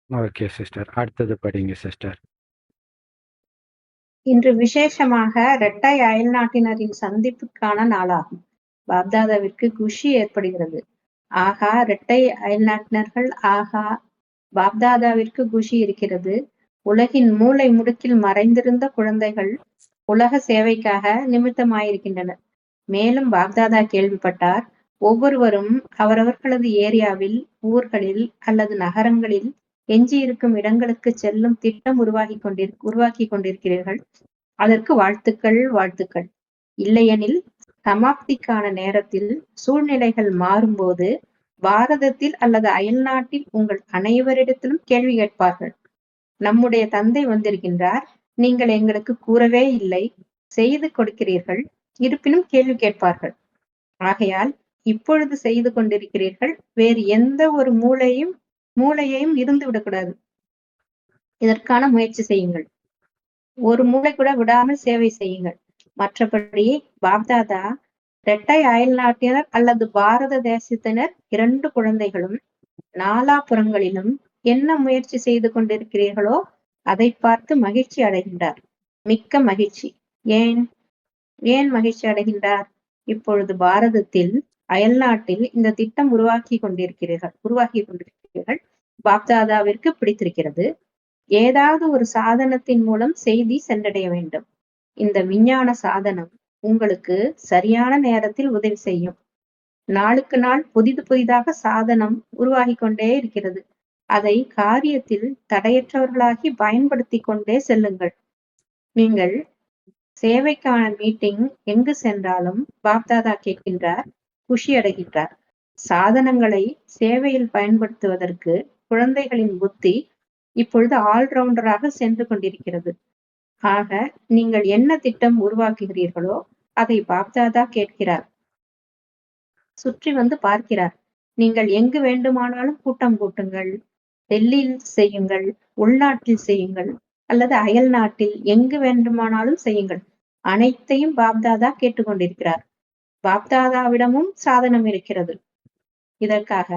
Okay sister. அடுத்தது படிங்க சிஸ்டர். இன்று விசேஷமாக இரட்டை அயல்நாட்டினரின் சந்திப்புக்கான நாளாகும். பாப்தாதாவிற்கு குஷி ஏற்படுகிறது. ஆகா, இரட்டை அயல்நாட்டினர்கள், ஆகா, பாப்தாதாவிற்கு குஷி இருக்கிறது. உலகின் மூலை முடுக்கில் மறைந்திருந்த குழந்தைகள் உலக சேவைக்காக நிமித்தமாயிருக்கின்றனர். மேலும் பாப்தாதா கேள்விப்பட்டார், ஒவ்வொருவரும் அவரவர்களது ஏரியாவில், ஊர்களில் அல்லது நகரங்களில் எஞ்சியிருக்கும் இடங்களுக்கு செல்லும் திட்டம் உருவாக்கி கொண்டிருக்கிறீர்கள். அதற்கு வாழ்த்துக்கள், வாழ்த்துக்கள். இல்லையெனில் சமாப்திக்கான நேரத்தில் சூழ்நிலைகள் மாறும்போது பாரதத்தில் அல்லது அயல்நாட்டில் உங்கள் அனைவரிடத்திலும் கேள்வி கேட்பார்கள். நம்முடைய தந்தை வந்திருக்கின்றார், நீங்கள் எங்களுக்கு கூறவே இல்லை, செய்து கொடுக்கிறீர்கள், இருப்பினும் கேள்வி கேட்பார்கள். ஆகையால் இப்பொழுது செய்து கொண்டிருக்கிறீர்கள், வேறு எந்த ஒரு மூளையையும் இருந்து விடக்கூடாது. இதற்கான முயற்சி செய்யுங்கள். ஒரு மூளை கூட விடாமல் சேவை செய்யுங்கள். மற்றபடி பாப்தாதா இரட்டை அயல்நாட்டினர் அல்லது பாரத தேசத்தினர் 2 குழந்தைகளும் நாலாபுறங்களிலும் என்ன முயற்சி செய்து கொண்டிருக்கிறீர்களோ அதை பார்த்து மகிழ்ச்சி அடைகின்றார். மிக்க மகிழ்ச்சி. ஏன் மகிழ்ச்சி அடைகின்றார்? இப்பொழுது பாரதத்தில், அயல்நாட்டில் இந்த திட்டம் உருவாக்கி கொண்டிருக்கிறீர்கள். பாப்தாதாவிற்கு பிடித்திருக்கிறது. ஏதாவது ஒரு சாதனத்தின் மூலம் செய்தி சென்றடைய வேண்டும். இந்த விஞ்ஞான சாதனம் உங்களுக்கு சரியான நேரத்தில் உதவி செய்யும். நாளுக்கு நாள் புதிதாக சாதனம் உருவாகிக் கொண்டே இருக்கிறது. அதை காரியத்தில் தடையற்றவர்களாகி பயன்படுத்திக் கொண்டே செல்லுங்கள். நீங்கள் சேவைக்கான மீட்டிங் எங்கு சென்றாலும் பாப்தாதா கேட்கின்றார், குஷி அடைகின்றார். சாதனங்களை சேவையில் பயன்படுத்துவதற்கு குழந்தைகளின் புத்தி இப்பொழுது ஆல்ரவுண்டராக சென்று கொண்டிருக்கிறது. ஆக நீங்கள் என்ன திட்டம் உருவாக்குகிறீர்களோ அதை பாப்தாதா கேட்கிறார். சுற்றி வந்து பார்க்கிறார். நீங்கள் எங்கு வேண்டுமானாலும் கூட்டம் கூட்டுங்கள், டெல்லியில் செய்யுங்கள், உள்நாட்டில் செய்யுங்கள், அல்லது அயல் நாட்டில் எங்கு வேண்டுமானாலும் செய்யுங்கள். அனைத்தையும் பாப்தாதா கேட்டுக்கொண்டிருக்கிறார். பாப்தாதாவிடமும் சாதனம் இருக்கிறது. இதற்காக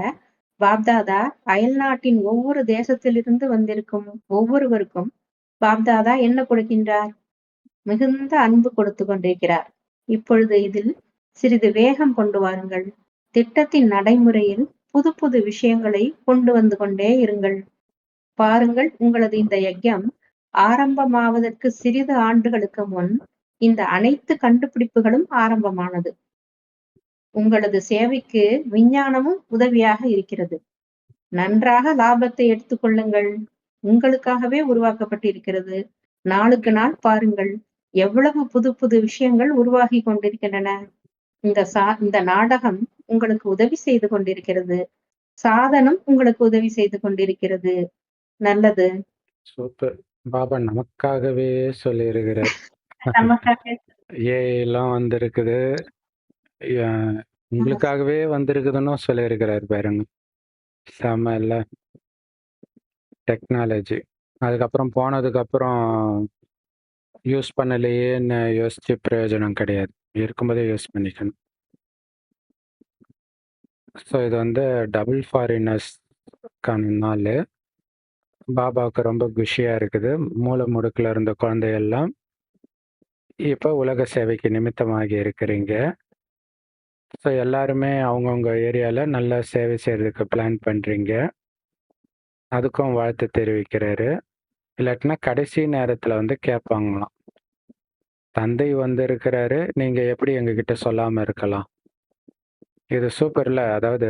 பாப்தாதா அயல் நாட்டின் ஒவ்வொரு தேசத்திலிருந்து வந்திருக்கும் ஒவ்வொருவருக்கும் பாப்தாதா என்ன கொடுக்கின்றார்? மிகுந்த அன்பு கொடுத்து கொண்டிருக்கிறார். இப்பொழுது இதில் சிறிது வேகம் கொண்டு வாருங்கள். திட்டத்தின் நடைமுறையில் புது விஷயங்களை கொண்டு வந்து கொண்டே இருங்கள். பாருங்கள், உங்களது இந்த யஜ்யம் ஆரம்பமாவதற்கு சிறிது ஆண்டுகளுக்கு முன் இந்த அனைத்து கண்டுபிடிப்புகளும் ஆரம்பமானது. உங்களது சேவைக்கு விஞ்ஞானமும் உதவியாக இருக்கிறது. நன்றாக லாபத்தை எடுத்துக் கொள்ளுங்கள். உங்களுக்காகவே உருவாக்கப்பட்டிருக்கிறது. நாளுக்கு நாள் பாருங்கள், எவ்வளவு புது விஷயங்கள் உருவாகி கொண்டிருக்கின்றன. இந்த நாடகம் உங்களுக்கு உதவி செய்து கொண்டிருக்கிறது. சாதனம் உங்களுக்கு உதவி செய்து கொண்டிருக்கிறது. நல்லது. சூப்பர். பாபா நமக்காகவே சொல்லியிருக்கிறார். நமக்காக எல்லாம் வந்திருக்குது. உங்களுக்காகவே வந்திருக்குதுன்னு சொல்லியிருக்கிறார் பாருங்க. செம இல்ல? டெக்னாலஜி. அதுக்கப்புறம் போனதுக்கப்புறம் யூஸ் பண்ணலையேன்னு யோசிச்சு பிரயோஜனம் கிடையாது. இருக்கும்போதே யூஸ் பண்ணிக்கணும். ஸோ இது வந்து டபுள் ஃபாரினர்ஸ்க்கான நாள். பாபாவுக்கு ரொம்ப குஷியாக இருக்குது. மூல முடுக்கில் இருந்த குழந்தையெல்லாம் இப்போ உலக சேவைக்கு நிமித்தமாகி இருக்கிறீங்க. ஸோ எல்லாருமே அவங்கவுங்க ஏரியாவில் நல்லா சேவை செய்கிறதுக்கு பிளான் பண்ணுறீங்க. அதுக்கும் வாழ்த்து தெரிவிக்கிறாரு. இல்லாட்டினா கடைசி நேரத்தில் வந்து கேட்பாங்களாம், தந்தை வந்திருக்கிறாரு. நீங்க எப்படி எங்ககிட்ட சொல்லாம இருக்கலாம்? இது சூப்பர்ல. அதாவது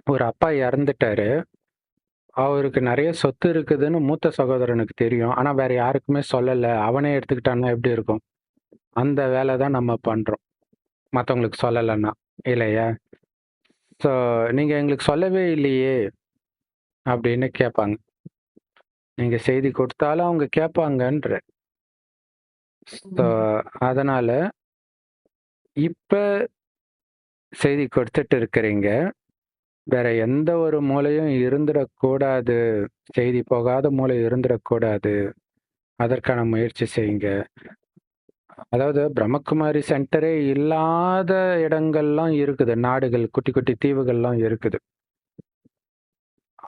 ஒரு அப்பா இறந்துட்டாரு. அவருக்கு நெறைய சொத்து இருக்குதுன்னு மூத்த சகோதரனுக்கு தெரியும். ஆனா வேற யாருக்குமே சொல்லல. அவனே எடுத்துக்கிட்டான்னா எப்படி இருக்கும்? அந்த வேல தான் நம்ம பண்றோம். மத்தவங்களுக்கு சொல்லலன்னா. இல்லையா? ஸோ நீங்க எங்களுக்கு சொல்லவே இல்லையே! அப்படின்னு கேட்பாங்க. நீங்க செய்தி குடுத்தாலும் அவங்க கேட்பாங்கன்றேன். ஸோ ம். அதனால இப்ப செய்தி கொடுத்துட்டு இருக்கிறீங்க. வேற எந்த ஒரு மூலையும் இருந்துறக்கூடாது. செய்தி போகாத மூலை இருந்துறக்கூடாது. அதற்கான முயற்சி செய்யுங்க. அதாவது பிரம்மகுமாரி சென்டரே இல்லாத இடங்கள்லாம் இருக்குது. நாடுகள், குட்டி, குட்டி தீவுகள்லாம் இருக்குது.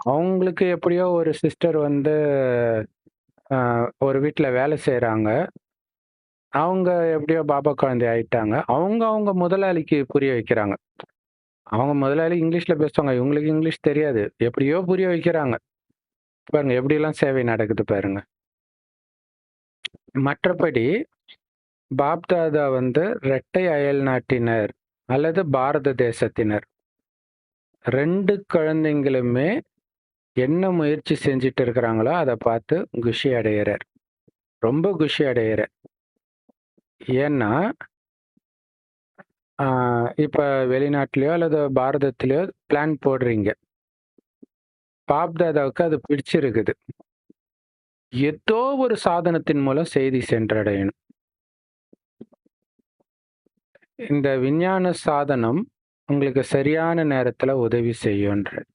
அவங்களுக்கு எப்படியோ ஒரு சிஸ்டர் வந்து அ ஒரு வீட்ல வேலை செய்றாங்க. அவங்க எப்படியோ பாபா குழந்தை ஆயிட்டாங்க. அவங்க முதலாளிக்கு புரிய வைக்கிறாங்க. அவங்க முதலாளி இங்கிலீஷ்ல பேசுவாங்க. இவங்களுக்கு இங்கிலீஷ் தெரியாது. எப்படியோ புரிய வைக்கிறாங்க. பாருங்க எப்படிலாம் சேவை நடக்குது பாருங்க. மற்றபடி பாப்தாதா வந்து இரட்டை அயல்நாட்டினர் அல்லது பாரத தேசத்தினர் 2 குழந்தைங்களுமே என்ன முயற்சி செஞ்சுட்டு இருக்கிறாங்களோ அத பார்த்து குஷி அடையறார். ரொம்ப குஷி அடையறார். ஏன்னா, ஆ இப்ப வெளிநாட்டிலயோ அல்லது பாரதத்திலயோ பிளான் போடுறீங்க. பாப்தாதாவுக்கு அது பிடிச்சிருக்குது. ஏதோ ஒரு சாதனத்தின் மூலம் செய்தி சென்றடையணும். இந்த விஞ்ஞான சாதனம் உங்களுக்கு சரியான நேரத்துல உதவி செய்யும்ன்றார்.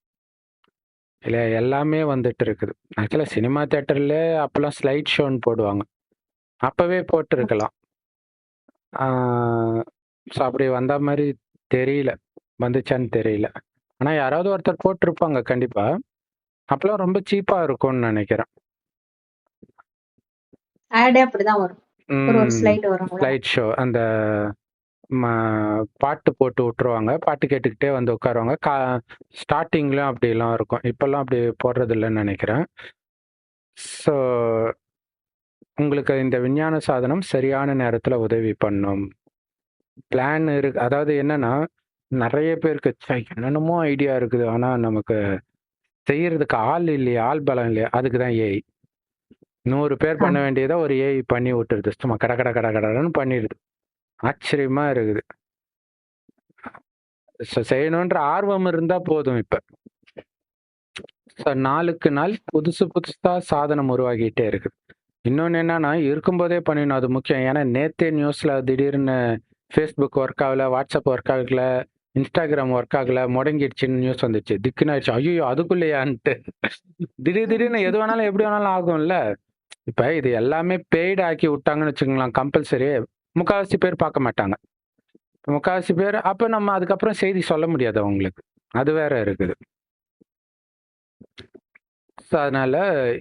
இல்ல எல்லாமே வந்துட்டு இருக்குது. ஆக்சுவலா சினிமா தியேட்டர்ல அப்பலாம் ஸ்லைட் ஷோன்னு போடுவாங்க. அப்பவே போட்டிருக்கலாம். ஆ ஸோ அப்படி வந்தா மாரி தெரியல. வந்துச்சான்னு தெரியல. ஆனா யாராவது ஒருத்தர் போட்டிருப்பாங்க கண்டிப்பா. அப்பலாம் ரொம்ப சீப்பா இருக்கும்னு நெனைக்கிறேன். ஆடே அப்படிதான் வரும். ஒரு ம். ஸ்லைடு வரும் அவ்வளவுதான். ஸ்லைட் ஷோ அந்த ம பாட்டு போட்டு விட்டுருவாங்க. பாட்டு கேட்டுக்கிட்டே வந்து உட்காருவாங்க. ஸ்டார்ட்டிங்லயும் அப்படிலாம் இருக்கும். இப்பலாம் அப்படி போடுறது இல்லன்னு நெனைக்கிறேன். ஸோ உங்களுக்கு இந்த விஞ்ஞான சாதனம் சரியான நேரத்துல உதவி பண்ணும். பிளான் அதாவது என்னன்னா, நெறைய பேருக்கு என்னென்னமோ ஐடியா இருக்குது. ஆனா நமக்கு செய்யறதுக்கு ஆள் இல்லையே, ஆள் பலம் இல்லையே. அதுக்கு தான் ஏஐ. 100 பேர் பண்ண வேண்டியத ஒரு ஏஐ பண்ணி விட்டுருது. சும்மா கட கட கட கடன்னு பண்ணிடுது. ஆச்சரியமா இருக்குது. செய்யணுன்ற ஆர்வம் இருந்தா போதும் இப்ப. நாளுக்கு நாள் புதுசு புதுசா சாதனம் உருவாகிட்டே இருக்குது. இன்னொன்னு என்னன்னா, இருக்கும்போதே பண்ணிடணும். அது முக்கியம். ஏன்னா நேத்தே நியூஸ்ல திடீர்னு Facebook ஒர்க் ஆகல, WhatsApp ஒர்க் ஆகல, Instagram ஒர்க் ஆகல, முடங்கிடுச்சுன்னு நியூஸ் வந்துச்சு. திக்குன்னு ஆயிடுச்சு. ஐய்யயோ! அதுக்குள்ளயான்ட்டு. திடீர்னு எது வேணாலும் எப்படி வேணாலும் ஆகும்ல. இப்ப இது எல்லாமே பெய்டு ஆக்கி விட்டாங்கன்னு வச்சுக்கோங்களேன், கம்பல்சரி. முக்காவாசி பேர் பார்க்க மாட்டாங்க. முக்காவாசி பேர் அப்ப நம்ம அதுக்கப்புறம் செய்தி சொல்ல முடியாது அவங்களுக்கு. அது வேற இருக்குது. ஸோ அதனால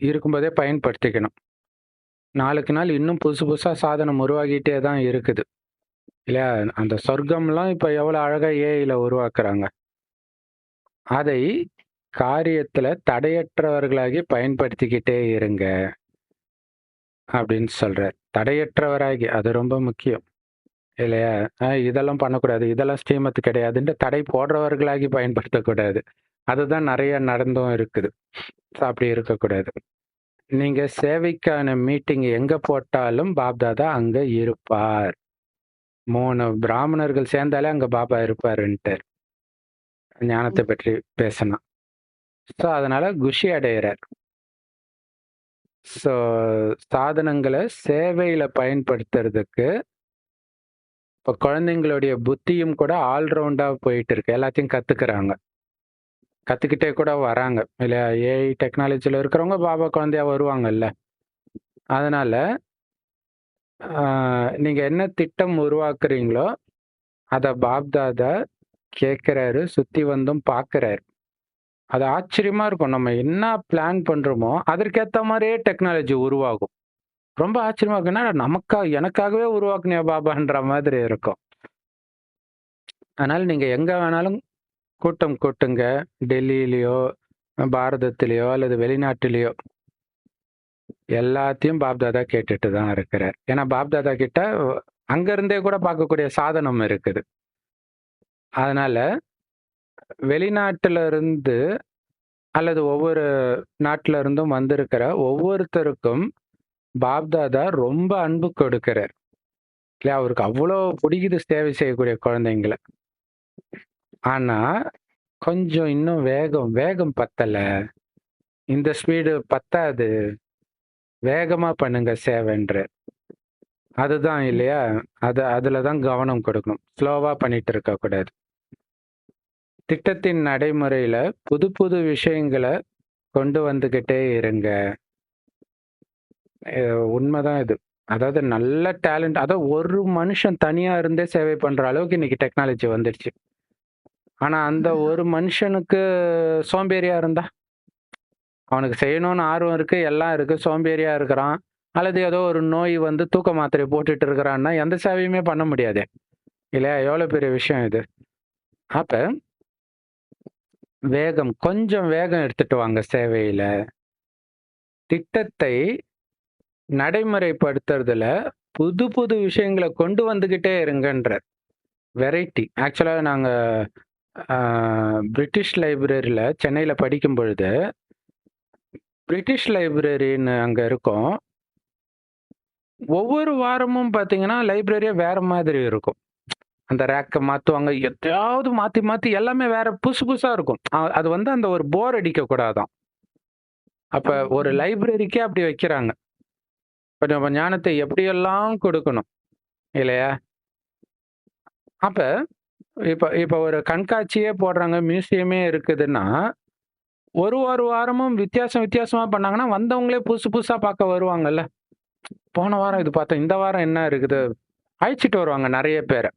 இருக்கும்போதே பயன்படுத்திக்கணும். நாளுக்கு நாள் இன்னும் புதுசு புதுசா சாதனம் உருவாகிட்டே தான் இருக்குது. இல்லையா? அந்த சொர்க்கம்லாம் இப்ப எவ்வளவு அழகா ஏஐல உருவாக்குறாங்க. அதை காரியத்துல தடையற்றவர்களாகி பயன்படுத்திக்கிட்டே இருங்க அப்படின்னு சொல்றார். தடையற்றவராகி அது ரொம்ப முக்கியம். இல்லையா? இதெல்லாம் பண்ணக்கூடாது. இதெல்லாம் ஸ்ரீமத் கிடையாதுன்ட்டு தடை போடுறவர்களாகி பயன்படுத்தக்கூடாது. அதுதான் நெறைய நடந்தும் இருக்குது. அப்படி இருக்கக்கூடாது. நீங்க சேவைக்கான மீட்டிங் எங்க போட்டாலும் பாப்தாதா அங்க இருப்பார். 3 பிராமணர்கள் சேர்ந்தாலே அங்க பாபா இருப்பாருன்ட்டார். ஞானத்தை பற்றி பேசினா. ஸோ அதனால குஷி அடையறார். ஸோ சாதனங்கள சேவையில பயன்படுத்துறதுக்கு இப்ப குழந்தைங்களுடைய புத்தியும் கூட ஆல் ரவுண்டா போயிட்டு இருக்கு. எல்லாத்தையும் கத்துக்கிறாங்க. கத்துக்கிட்டே கூட வராங்க. இல்லையா? ஏஐ டெக்னாலஜில இருக்கிறவங்க பாபா குழந்தையா வருவாங்கல்ல. அதனால ஆ நீங்க என்ன திட்டம் உருவாக்குறீங்களோ, அத பாப்தாதா கேட்கிறாரு, சுத்தி வந்தும் பார்க்கிறாரு. அது ஆச்சரியமா இருக்கும். நம்ம என்ன பிளான் பண்றோமோ, அதற்கேத்த மாரியே டெக்னாலஜி உருவாகும். ரொம்ப ஆச்சரியமா இருக்கும். என்னடா எனக்காகவே உருவாக்குனியா பாபான்ற மாதிரி இருக்கும். அதனால நீங்க எங்க வேணாலும் கூட்டம் கூட்டுங்க. டெல்லியிலயோ, பாரதத்திலயோ அல்லது வெளிநாட்டிலயோ. எல்லாத்தையும் பாப்தாதா கேட்டுட்டு தான் இருக்கிறார். ஏன்னா பாப்தாதா கிட்ட அங்கிருந்தே கூட பார்க்கக்கூடிய சாதனம் இருக்குது. அதனால வெளிநாட்டுல இருந்து அல்லது ஒவ்வொரு நாட்டுல இருந்தும் வந்திருக்கிற ஒவ்வொருத்தருக்கும் பாப்தாதா ரொம்ப அன்பு கொடுக்கிறார் இல்லையா? அவருக்கு அவ்வளோ பிடிக்குது சேவை செய்யக்கூடிய குழந்தைங்கள. ஆனா கொஞ்சம் இன்னும் வேகம் பத்தல. இந்த ஸ்பீடு பத்தாது. வேகமா பண்ணுங்க சேவைன்ற. அதுதான் இல்லையா? அதுல தான் கவனம் கொடுக்கணும். ஸ்லோவா பண்ணிட்டு இருக்க கூடாது. திட்டத்தின் நடைமுறையில புது புது விஷயங்களை கொண்டு வந்துகிட்டே இருங்க. உண்மைதான் இது. அதாவது நல்ல டேலண்ட், அதாவது ஒரு மனுஷன் தனியா இருந்தே சேவை பண்ற அளவுக்கு இன்னைக்கு டெக்னாலஜி வந்துடுச்சு. ஆனா அந்த ஒரு மனுஷனுக்கு சோம்பேறியா இருந்தா, அவனுக்கு செய்யணும்னு ஆர்வம் இருக்கு, எல்லாம் இருக்கு, சோம்பேறியா இருக்கிறான், அல்லது ஏதோ ஒரு நோய் வந்து தூக்க மாத்திரை போட்டுட்டு இருக்கிறான்னா எந்த சேவையுமே பண்ண முடியாது இல்லையா? எவ்வளவு பெரிய விஷயம் இது. அப்ப கொஞ்சம் வேகம் எடுத்துட்டு வாங்க சேவையில. திட்டத்தை நடைமுறைப்படுத்துறதுல புது புது விஷயங்களை கொண்டு வந்துகிட்டே இருங்கன்ற. வெரைட்டி. ஆக்சுவலா நாங்க பிரிட்டிஷ் லைப்ரரியில சென்னையில படிக்கும் பொழுது, பிரிட்டிஷ் லைப்ரரின்னு அங்க இருக்கும். ஒவ்வொரு வாரமும் பாத்தீங்கன்னா லைப்ரரியே வேற மாதிரி இருக்கும். அந்த ரேக்க மாத்துவாங்க, எதையாவது மாத்தி மாத்தி எல்லாமே வேற புதுசு புதுசா இருக்கும். அது வந்து அந்த ஒரு போர் அடிக்க கூடாதாம். அப்ப ஒரு லைப்ரரிக்கே அப்படி வைக்கிறாங்க. இப்ப நம்ம ஞானத்தை எப்படியெல்லாம் கொடுக்கணும் இல்லையா? அப்ப இப்ப இப்ப ஒரு கண்காட்சியே போடுறாங்க, மியூசியமே இருக்குதுன்னா, ஒரு ஒரு வாரமும் வித்தியாசமா பண்ணாங்கன்னா, வந்தவங்களே புதுசு புதுசா பார்க்க வருவாங்கல்ல. போன வாரம் இது பார்த்தோம், இந்த வாரம் என்ன இருக்குது? அழைச்சிட்டு வருவாங்க நெறைய பேர.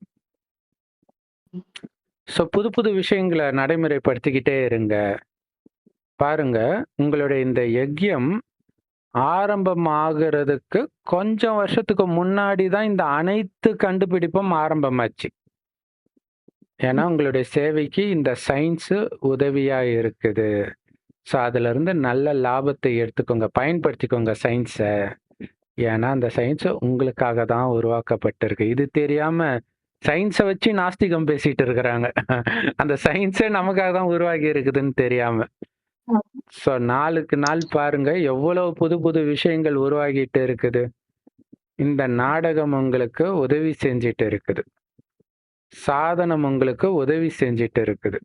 ஸோ புது புது விஷயங்கள நடைமுறைப்படுத்திக்கிட்டே இருங்க. பாருங்க, உங்களுடைய இந்த யஜ்யம் ஆரம்பமாகுறதுக்கு கொஞ்சம் வருஷத்துக்கு முன்னாடி தான் இந்த அனைத்து கண்டுபிடிப்பும் ஆரம்பமாச்சு. ஏன்னா உங்களுடைய சேவைக்கு இந்த சயின்ஸ் உதவியா இருக்குது. ஸோ அதுல இருந்து நல்ல லாபத்தை எடுத்துக்கோங்க, பயன்படுத்திக்கோங்க சயின்ஸ. ஏன்னா அந்த சயின்ஸ் உங்களுக்காக தான் உருவாக்கப்பட்டிருக்கு. இது தெரியாம சயின்ஸை வச்சு நாஸ்திகம் பேசிட்டு இருக்கிறாங்க. அந்த சயின்ஸே நமக்காக தான் உருவாகி இருக்குதுன்னு தெரியாம. ஸோ நாளுக்கு நாள் பாருங்க எவ்வளவு புது புது விஷயங்கள் உருவாகிட்டு இருக்குது. இந்த நாடகம் உங்களுக்கு உதவி செஞ்சிட்டு இருக்குது. சாதனம் உங்களுக்கு உதவி செஞ்சிட்டு இருக்குது.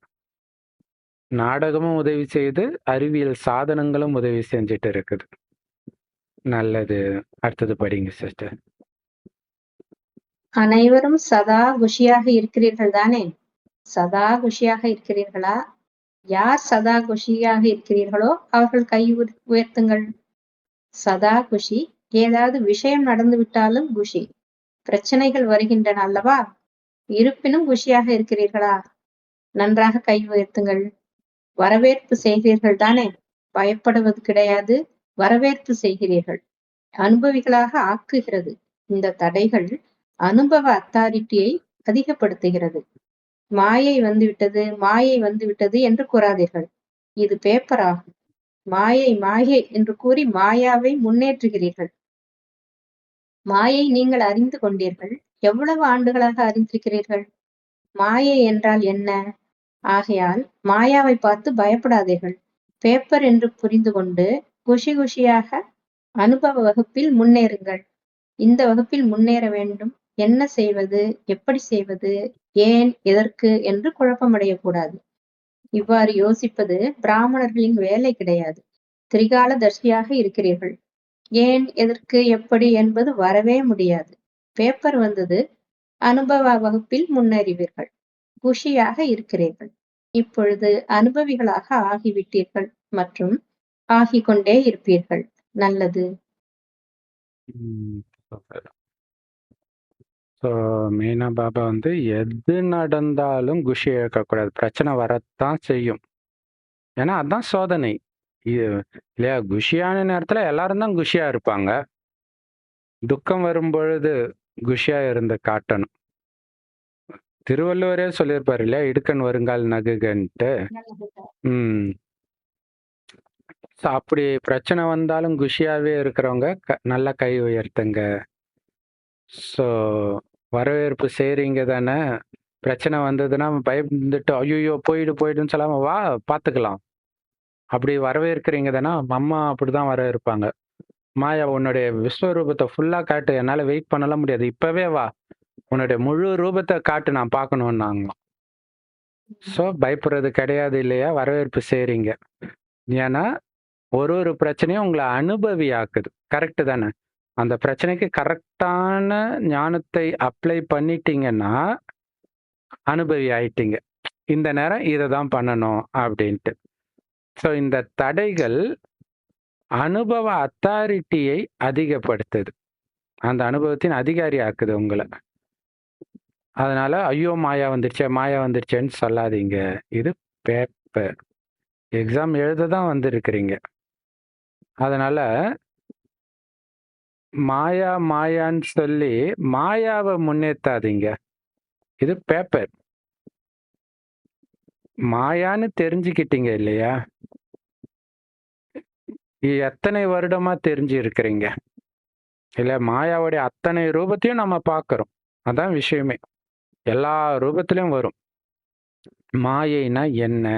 நாடகமும் உதவி செய்யுது, அறிவியல் சாதனங்களும் உதவி செஞ்சிட்டு இருக்குது. நல்லது. அடுத்தது படிங்க சிஸ்டர். அனைவரும் சதா குஷியாக இருக்கிறீர்கள் தானே? சதா குஷியாக இருக்கிறீர்களா? யார் சதா குஷியாக இருக்கிறீர்களோ அவர்கள் கை உயர்த்துங்கள். சதா குஷி. ஏதாவது விஷயம் நடந்து விட்டாலும் குஷி. பிரச்சனைகள் வருகின்றன அல்லவா? இருப்பினும் குஷியாக இருக்கிறீர்களா? நன்றாக கை உயர்த்துங்கள். வரவேற்பு செய்கிறீர்கள் தானே? பயப்படுவது கிடையாது. வரவேற்பு செய்கிறீர்கள். அனுபவிகளாக ஆக்குகிறது. இந்த தடைகள் அனுபவ அத்தாரிட்டியை அதிகப்படுத்துகிறது. மாயை வந்துவிட்டது என்று கூறாதீர்கள். இது பேப்பர் ஆகும். மாயை என்று கூறி மாயாவை முன்னேற்றுகிறீர்கள். மாயை நீங்கள் அறிந்து கொண்டீர்கள். எவ்வளவு ஆண்டுகளாக அறிந்திருக்கிறீர்கள்? மாயை என்றால் என்ன? ஆகையால் மாயாவை பார்த்து பயப்படாதீர்கள். பேப்பர் என்று புரிந்து கொண்டு குஷியாக அனுபவ வகுப்பில் முன்னேறுங்கள். இந்த வகுப்பில் முன்னேற வேண்டும். என்ன செய்வது? எப்படி செய்வது? ஏன்? எதற்கு? என்று குழப்பமடையக்கூடாது. இவ்வாறு யோசிப்பது பிராமணர்களின் வேலை கிடையாது. திரிகாலதர்சியாக இருக்கிறீர்கள். ஏன்? எதற்கு? எப்படி? என்பது வரவே முடியாது. பேப்பர் வந்தது. அனுபவ வகுப்பில் முன்னேறுவீர்கள். குஷியாக இருக்கிறீர்கள். இப்பொழுது அனுபவிகளாக ஆகிவிட்டீர்கள் மற்றும் ஆகிக்கொண்டே இருப்பீர்கள். நல்லது. ஸோ மீனா பாபா வந்து எது நடந்தாலும் குஷி இழக்கக்கூடாது. பிரச்சனை வரத்தான் செய்யும். ஏன்னா அதான் சோதனை இல்லையா? குஷியான நேரத்துல எல்லாரும் தான் குஷியா இருப்பாங்க. துக்கம் வரும் பொழுது குஷியா இருந்து காட்டணும். திருவள்ளுவரே சொல்லியிருப்பாரு இல்லையா, இடுக்கண் வருங்கால் நகுகன்ட்டு. ஸோ அப்படி பிரச்சனை வந்தாலும் குஷியாவே இருக்கிறவங்க நல்லா கை உயர்த்துங்க. ஸோ வரவேற்பு செய்றீங்க தானே. பிரச்சனை வந்ததுன்னா பயந்துட்டு ஐயோ போயிடுன்னு சொல்லாம வா பார்த்துக்கலாம். அப்படி வரவேற்கிறீங்க தானே. அம்மா அப்படிதான் வரவேற்பாங்க. மாயா உன்னுடைய விஸ்வரூபத்தை ஃபுல்லா காட்டு, என்னால வெயிட் பண்ணலாம் முடியாது, இப்பவே வா, உன்னுடைய முழு ரூபத்தை காட்டு, நான் பார்க்கணும்னாங்களாம். ஸோ பயப்படுறது கிடையாது இல்லையா, வரவேற்பு செய்றீங்க. ஏன்னா ஒரு பிரச்சனையும் உங்களை அனுபவி ஆக்குது. கரெக்ட் தானே. அந்த பிரச்சனைக்கு கரெக்டான ஞானத்தை அப்ளை பண்ணிட்டீங்கன்னா அனுபவி ஆயிட்டீங்க. இந்த நேரம் இதை தான் பண்ணணும் அப்படின்ட்டு. ஸோ இந்த தடைகள் அனுபவ அத்தாரிட்டியை அதிகப்படுத்துது. அந்த அனுபவத்தின் அதிகாரி ஆக்குது உங்களை. அதனால ஐயோ மாயா வந்துருச்சேன்னு சொல்லாதீங்க. இது பேப்பர். எக்ஸாம் எழுத தான் வந்திருக்கிறீங்க. அதனால மாயான்னு சொல்லி மாயாவை முன்னேற்றாதீங்க. இது பேப்பர். மாயான்னு தெரிஞ்சுக்கிட்டீங்க இல்லையா, எத்தனை வருடமா தெரிஞ்சு இருக்கிறீங்க இல்ல, மாயாவுடைய அத்தனை ரூபத்தையும் நம்ம பார்க்கிறோம். அதான் விஷயமே. எல்லா ரூபத்திலையும் வரும். மாயைனா என்ன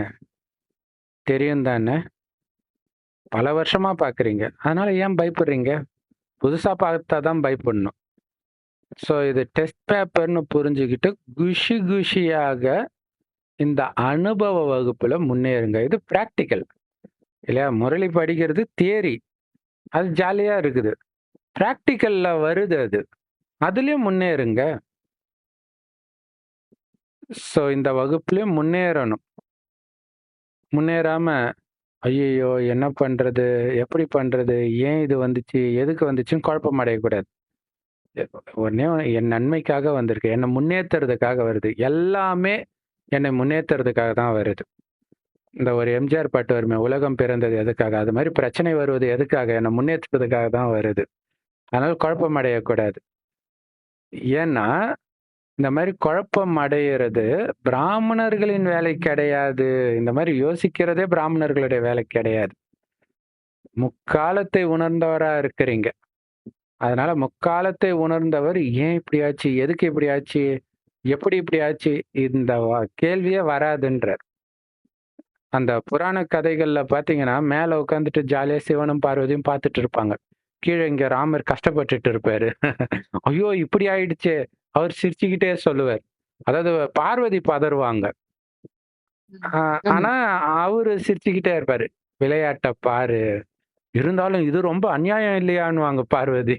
தெரியும் தானே, பல வருஷமா பாக்குறீங்க. அதனால ஏன் பயப்படுறீங்க? புதுசா பார்த்தா தான் பயப்படணும். ஸோ இது டெஸ்ட் பேப்பர்னு புரிஞ்சுக்கிட்டு குஷியாக இந்த அனுபவ வகுப்புல முன்னேறுங்க. இது பிராக்டிக்கல் இல்லையா. முரளி படிக்கிறது தியரி, அது ஜாலியா இருக்குது. பிராக்டிக்கல்ல வருது அது, அதுலயும் முன்னேறுங்க. ஸோ இந்த வகுப்புலயும் முன்னேறணும். முன்னேறாம ஐயோ என்ன பண்றது, எப்படி பண்றது, ஏன் இது வந்துச்சு, எதுக்கு வந்துச்சுன்னு குழப்பம் அடையக்கூடாது. உடனே என் நன்மைக்காக வந்திருக்கு, என்னை முன்னேற்றுறதுக்காக வருது. எல்லாமே என்னை முன்னேற்றுறதுக்காக தான் வருது. இந்த ஒரு எம்ஜிஆர் பாட்டு வருமே, உலகம் பிறந்தது எதுக்காக, அது மாதிரி பிரச்சனை வருவது எதுக்காக, என்னை முன்னேற்றுறதுக்காக தான் வருது. அதனால குழப்பம் அடையக்கூடாது. ஏன்னா இந்த மாதிரி குழப்பம் அடையிறது பிராமணர்களின் வேலை கிடையாது. இந்த மாதிரி யோசிக்கிறதே பிராமணர்களுடைய வேலை கிடையாது. முக்காலத்தை உணர்ந்தவரா இருக்கிறீங்க. அதனால முக்காலத்தை உணர்ந்தவர் ஏன் இப்படி ஆச்சு, எதுக்கு இப்படி ஆச்சு, எப்படி இப்படி ஆச்சு, இந்த கேள்வியே வராதுன்றார். அந்த புராண கதைகள்ல பாத்தீங்கன்னா மேல உட்காந்துட்டு ஜாலியா சிவனும் பார்வதியும் பார்த்துட்டு இருப்பாங்க. கீழே இங்க ராமர் கஷ்டப்பட்டுட்டு இருப்பாரு. ஐயோ இப்படி ஆயிடுச்சு, அவர் சிரிச்சுக்கிட்டே சொல்லுவார். அதாவது பார்வதி பதறுவாங்க. ஆனா அவரு சிரிச்சுக்கிட்டே இருப்பாரு. விளையாட்ட பாரு, இருந்தாலும் இது ரொம்ப அநியாயம் இல்லையான்னு பார்வதி.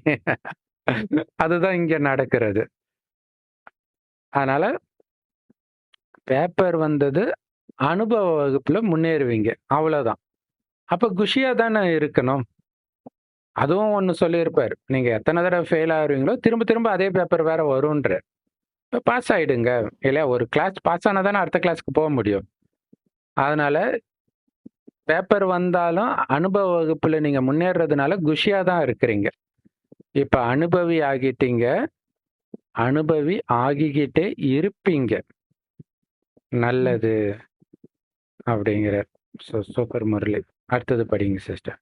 அதுதான் இங்க நடக்கிறது. அதனால பேப்பர் வந்தது, அனுபவ வகுப்புல முன்னேறுவீங்க, அவ்வளவுதான். அப்ப குஷியா தானே இருக்கணும். அதுவும் ஒண்ணு சொல்லியிருப்பாரு, நீங்க எத்தனை தடவை ஃபெயில் ஆகுறீங்களோ திரும்ப திரும்ப அதே பேப்பர் வேற வரும்ன்ற. இப்ப பாஸ் ஆயிடுங்க இல்லையா. ஒரு கிளாஸ் பாஸ் ஆனா தானே அடுத்த கிளாஸ்க்கு போக முடியும். அதனால பேப்பர் வந்தாலும் அனுபவ வகுப்புல நீங்க முன்னேறதுனால குஷியா தான் இருக்கிறீங்க. இப்ப அனுபவி ஆகிட்டீங்க, அனுபவி ஆகிக்கிட்டே இருப்பீங்க. நல்லது அப்படிங்கிற. சூப்பர் முரளி. அடுத்தது படிங்க சிஸ்டர்.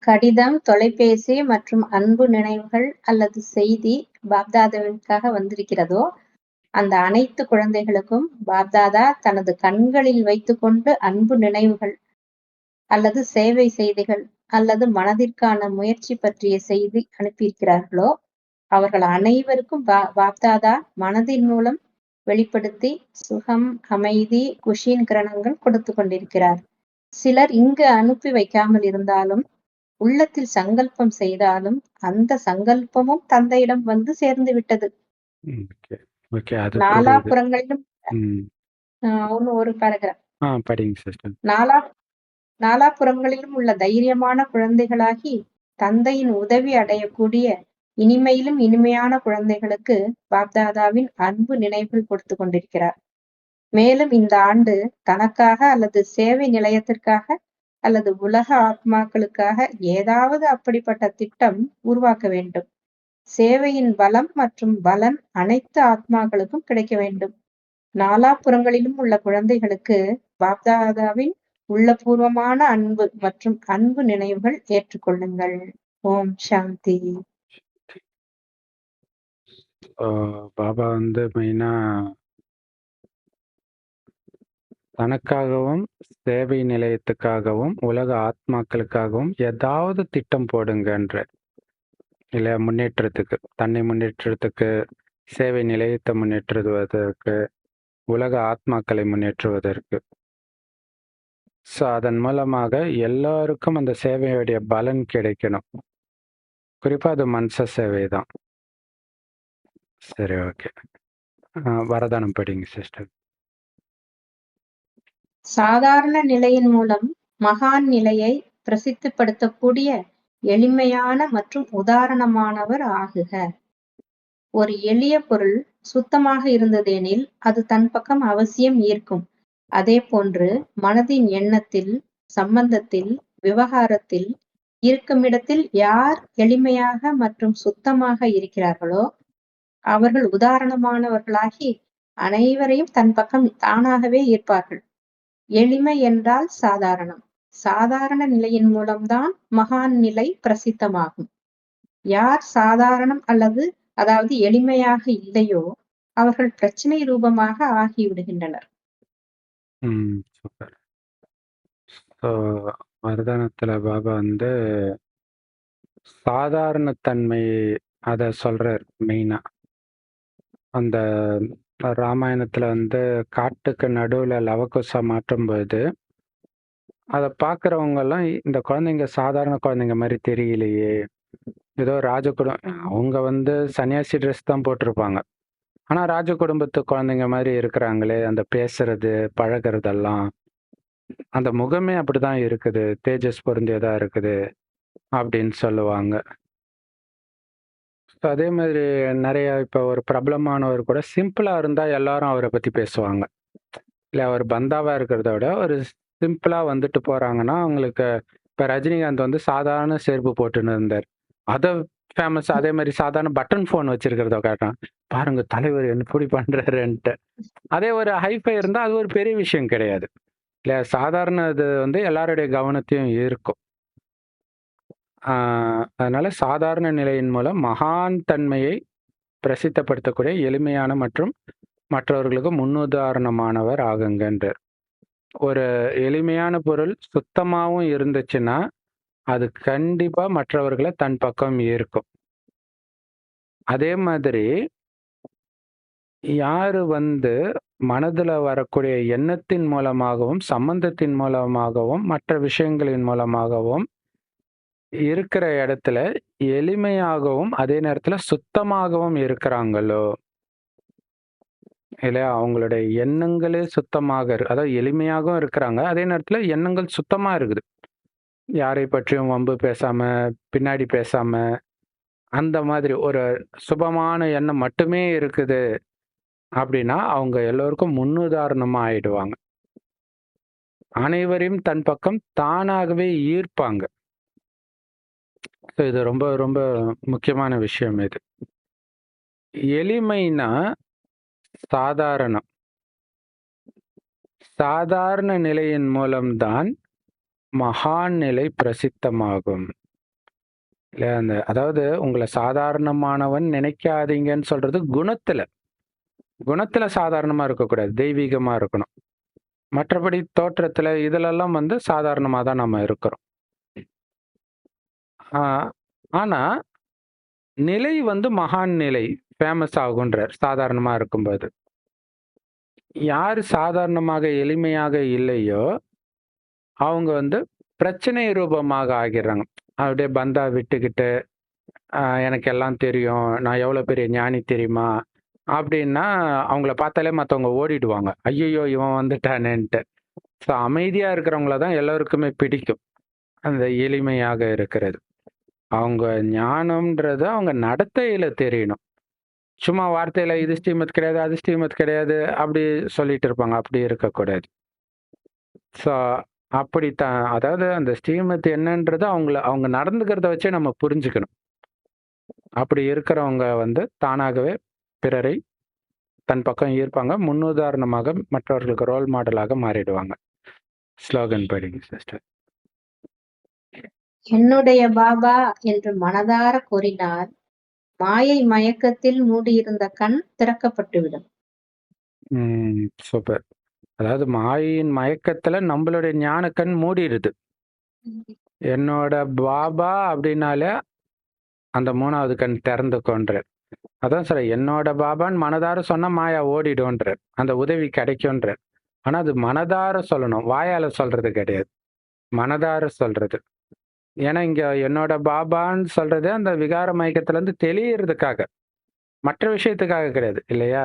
கடிதம், தொலைபேசி மற்றும் அன்பு நினைவுகள் அல்லது செய்தி பாப்தாதாவிற்காக வந்திருக்கிறதோ அந்த அனைத்து குழந்தைகளுக்கும் பாப்தாதா தனது கண்களில் வைத்துக்கொண்டு அன்பு நினைவுகள் அல்லது சேவை செய்திகள் அல்லது மனதிற்கான முயற்சி பற்றிய செய்தி அனுப்பியிருக்கிறார்களோ அவர்கள் அனைவருக்கும் பாப்தாதா மனதின் மூலம் வெளிப்படுத்தி சுகம், அமைதி, குஷியின் கிரணங்கள் கொடுத்து கொண்டிருக்கிறார். சிலர் இங்கு அனுப்பி வைக்காமல் இருந்தாலும் உள்ளத்தில் சங்கல்பம் செய்தாலும் அந்த சங்கல்பமும் தந்தையிடம் வந்து சேர்ந்து விட்டது. நாலாபுறங்களிலும் ஒரு பேராகிராஃப் படிங்க சிஸ்டர். நாலாபுறங்களிலும் உள்ள தைரியமான குழந்தைகளாகி தந்தையின் உதவி அடையக்கூடிய இனிமையிலும் இனிமையான குழந்தைகளுக்கு பாப்தாதாவின் அன்பு நினைவுகள் கொடுத்து கொண்டிருக்கிறார். மேலும் இந்த ஆண்டு தனக்காக அல்லது சேவை நிலையத்திற்காக அல்லது உலக ஆத்மாக்களுக்காக ஏதாவது அப்படிப்பட்ட திட்டம் உருவாக்க வேண்டும். சேவையின் பலம் மற்றும் பலன் அனைத்து ஆத்மாக்களுக்கும் கிடைக்க வேண்டும். நாலாபுறங்களிலும் உள்ள குழந்தைகளுக்கு பாப்தாதாவின் உள்ளபூர்வமான அன்பு மற்றும் அன்பு நினைவுகள் ஏற்றுக்கொள்ளுங்கள். ஓம் சாந்தி. பாபா வந்து மெயினா தனக்காகவும் சேவை நிலையத்துக்காகவும் உலக ஆத்மாக்களுக்காகவும் ஏதாவது திட்டம் போடுங்கன்ற இல்லை முன்னேற்றத்துக்கு, தன்னை முன்னேற்றத்துக்கு, சேவை நிலையத்தை முன்னேற்றுவதற்கு, உலக ஆத்மாக்களை முன்னேற்றுவதற்கு. ஸோ அதன் மூலமாக எல்லாருக்கும் அந்த சேவையுடைய பலன் கிடைக்கணும். குறிப்பாக அது மனச சேவை தான். சரி, ஓகே. வரதானம் படிங்க சிஸ்டர். சாதாரண நிலையின் மூலம் மகான் நிலையை பிரசித்திப்படுத்தக்கூடிய எளிமையான மற்றும் உதாரணமானவர் ஆகுக. ஒரு எளிய பொருள் சுத்தமாக இருந்ததெனில் அது தன் பக்கம் அவசியம் ஈர்க்கும். அதே போன்று மனதின் எண்ணத்தில், சம்பந்தத்தில், விவகாரத்தில், இருக்குமிடத்தில் யார் எளிமையாக மற்றும் சுத்தமாக இருக்கிறார்களோ அவர்கள் உதாரணமானவர்களாகி அனைவரையும் தன் பக்கம் தானாகவே ஈர்ப்பார்கள். எளிமை என்றால் சாதாரணம். சாதாரண நிலையின் மூலம்தான் மகான் நிலை பிரசித்தமாகும். யார் சாதாரணம் அதாவது எளிமையாக இல்லையோ அவர்கள் பிரச்சனை ரூபமாக ஆகிவிடுகின்றனர். சூப்பர். ஸோ வரதானத்தில் பாபா வந்து சாதாரணத்தன்மை அதை சொல்றார் மெயினா. அந்த ராமாயணத்துல வந்து காட்டுக்கு நடுவுல லவகுசா மாற்றும்போது அதை பார்க்குறவங்கெல்லாம் இந்த குழந்தைங்க சாதாரண குழந்தைங்க மாதிரி தெரியலையே, ஏதோ ராஜ குடும்பம், அவங்க வந்து சன்னியாசி ட்ரெஸ் தான் போட்டிருப்பாங்க, ஆனால் ராஜ குடும்பத்து குழந்தைங்க மாதிரி இருக்கிறாங்களே, அந்த பேசுறது பழகிறதெல்லாம், அந்த முகமே அப்படிதான் இருக்குது, தேஜஸ் பொருந்தியதாக இருக்குது அப்படின்னு சொல்லுவாங்க. ஸோ அதே மாதிரி நிறைய இப்போ ஒரு பிரபலமானவர் கூட சிம்பிளாக இருந்தால் எல்லாரும் அவரை பற்றி பேசுவாங்க. இல்லை அவர் பந்தாவாக இருக்கிறத விட ஒரு சிம்பிளாக வந்துட்டு போகிறாங்கன்னா அவங்களுக்கு, இப்போ ரஜினிகாந்த் வந்து சாதாரண செருப்பு போட்டுன்னு இருந்தார், அதை ஃபேமஸ். அதே மாதிரி சாதாரண பட்டன் ஃபோன் வச்சிருக்கிறத காட்டான், பாருங்க தலைவர் என்ன இப்படி பண்ணுறாருன்ட்டு. அதே ஒரு ஹைஃபை இருந்தால் அது ஒரு பெரிய விஷயம் கிடையாது இல்லை, சாதாரண இது வந்து எல்லாருடைய கவனத்தையும் ஈர்க்கும். அதனால சாதாரண நிலையின் மூலம் மகான் தன்மையை பிரசித்தப்படுத்தக்கூடிய எளிமையான மற்றும் மற்றவர்களுக்கு முன்னுதாரணமானவர் ஆகுங்கன்றார். ஒரு எளிமையான பொருள் சுத்தமாகவும் இருந்துச்சுன்னா அது கண்டிப்பா மற்றவர்களை தன் பக்கம் ஈர்க்கும். அதே மாதிரி யாரு வந்து மனதுல வரக்கூடிய எண்ணத்தின் மூலமாகவும் சம்பந்தத்தின் மூலமாகவும் மற்ற விஷயங்களின் மூலமாகவும் இருக்கிற இடத்துல எளிமையாகவும் அதே நேரத்துல சுத்தமாகவும் இருக்கிறாங்களோ இல்லையா, அவங்களுடைய எண்ணங்களே சுத்தமாக அதாவது எளிமையாகவும் இருக்கிறாங்க, அதே நேரத்துல எண்ணங்கள் சுத்தமா இருக்குது, யாரை பற்றியும் வம்பு பேசாம பின்னாடி பேசாம அந்த மாதிரி ஒரு சுபமான எண்ணம் மட்டுமே இருக்குது அப்படின்னா அவங்க எல்லோருக்கும் முன்னுதாரணமா ஆயிடுவாங்க. அனைவரையும் தன் பக்கம் தானாகவே ஈர்ப்பாங்க. இது ரொம்ப ரொம்ப முக்கியமான விஷயம். இது எளிமைனா சாதாரணம். சாதாரண நிலையின் மூலம்தான் மகான் நிலை பிரசித்தமாகும். இல்லையா, அந்த அதாவது உங்களை சாதாரணமானவன் நினைக்காதீங்கன்னு சொல்றது குணத்துல சாதாரணமா இருக்கக்கூடாது, தெய்வீகமா இருக்கணும். மற்றபடி தோற்றத்துல இதுலெல்லாம் வந்து சாதாரணமா தான் நம்ம இருக்கிறோம். ஆனா நிலை வந்து மகான் நிலை ஃபேமஸ் ஆகுன்றார் சாதாரணமா இருக்கும்போது. யார் சாதாரணமாக எளிமையாக இல்லையோ அவங்க வந்து பிரச்சனை ரூபமாக ஆகிறாங்க. அப்படியே பந்தா விட்டுக்கிட்டு எனக்கு எல்லாம் தெரியும், நான் எவ்வளோ பெரிய ஞானி தெரியுமா அப்படின்னா அவங்கள பார்த்தாலே மற்றவங்க ஓடிடுவாங்க, ஐயோ இவன் வந்துட்டானேன்ட்டு. ஸோ அமைதியாக இருக்கிறவங்கள தான் எல்லோருக்குமே பிடிக்கும், அந்த எளிமையாக இருக்கிறது. அவங்க ஞானம்ன்றது அவங்க நடத்தையில் தெரியணும். சும்மா வார்த்தையில் இது ஸ்ரீமத் கிடையாது அது ஸ்ரீமத் கிடையாது அப்படி சொல்லிட்டு இருப்பாங்க, அப்படி இருக்கக்கூடாது. ஸோ அப்படித்தான், அதாவது அந்த ஸ்ரீமத் என்னன்றது அவங்க நடந்துக்கிறத வச்சே நம்ம புரிஞ்சுக்கணும். அப்படி இருக்கிறவங்க வந்து தானாகவே பிறரை தன் பக்கம் ஈர்ப்பாங்க, முன்னுதாரணமாக மற்றவர்களுக்கு ரோல் மாடலாக மாறிடுவாங்க. ஸ்லோகன் படிங்க சிஸ்டர். என்னுடைய பாபா என்று மனதார கூறினால் மாயை மயக்கத்தில் மூடியிருந்த கண் திறக்கப்பட்டுவிடும். சூப்பர். அதாவது மாயின் மயக்கத்துல நம்மளுடைய ஞான கண் மூடிடுது. என்னோட பாபா அப்படின்னாலே அந்த 3வது கண் திறந்துக்கோன்றார். அதான் சார், என்னோட பாபான்னு மனதார சொன்னா மாயா ஓடிடும்ன்றார், அந்த உதவி கிடைக்கும்ன்றார். ஆனா அது மனதார சொல்லணும், வாயால சொல்றது கிடையாது, மனதார சொல்றது. ஏன்னா இங்க என்னோட பாபான்னு சொல்றது அந்த விகார மயக்கத்துல இருந்து தெளியறதுக்காக, மற்ற விஷயத்துக்காக கிடையாது இல்லையா?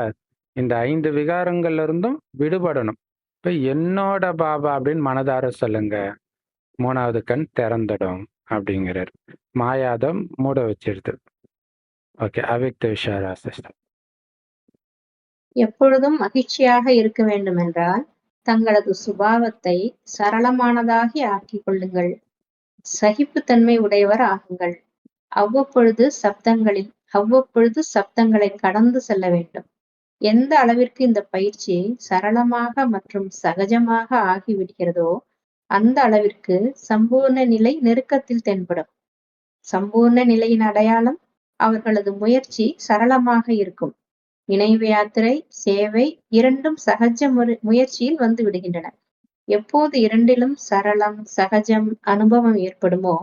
இந்த 5 விகாரங்கள்ல இருந்தும் விடுபடணும். இப்ப என்னோட பாபா அப்படின்னு மனதார சொல்லுங்க, 3வது கண் திறந்துடும் அப்படிங்கிறார். மாயாதம் மூட வச்சிருது. ஓகே, அவ்யக்த விஷாரா சிஸ்டம். எப்பொழுதும் மகிழ்ச்சியாக இருக்க வேண்டுமென்றால் தங்களது சுபாவத்தை சரளமானதாகி ஆக்கிக் கொள்ளுங்கள். சகிப்புத்தன்மை உடையவர் ஆகுங்கள். அவ்வப்பொழுது சப்தங்களை கடந்து செல்ல வேண்டும். எந்த அளவிற்கு இந்த பயிற்சி சரளமாக மற்றும் சகஜமாக ஆகிவிடுகிறதோ அந்த அளவிற்கு சம்பூர்ண நிலை நெருக்கத்தில் தென்படும். சம்பூர்ண நிலையின் அடையாளம் அவர்களது முயற்சி சரளமாக இருக்கும். நினைவு யாத்திரை, சேவை இரண்டும் சகஜ முயற்சியில் வந்து விடுகின்றன. எப்போது இரண்டிலும் சரளம், சகஜம் அனுபவம் ஏற்படுமோ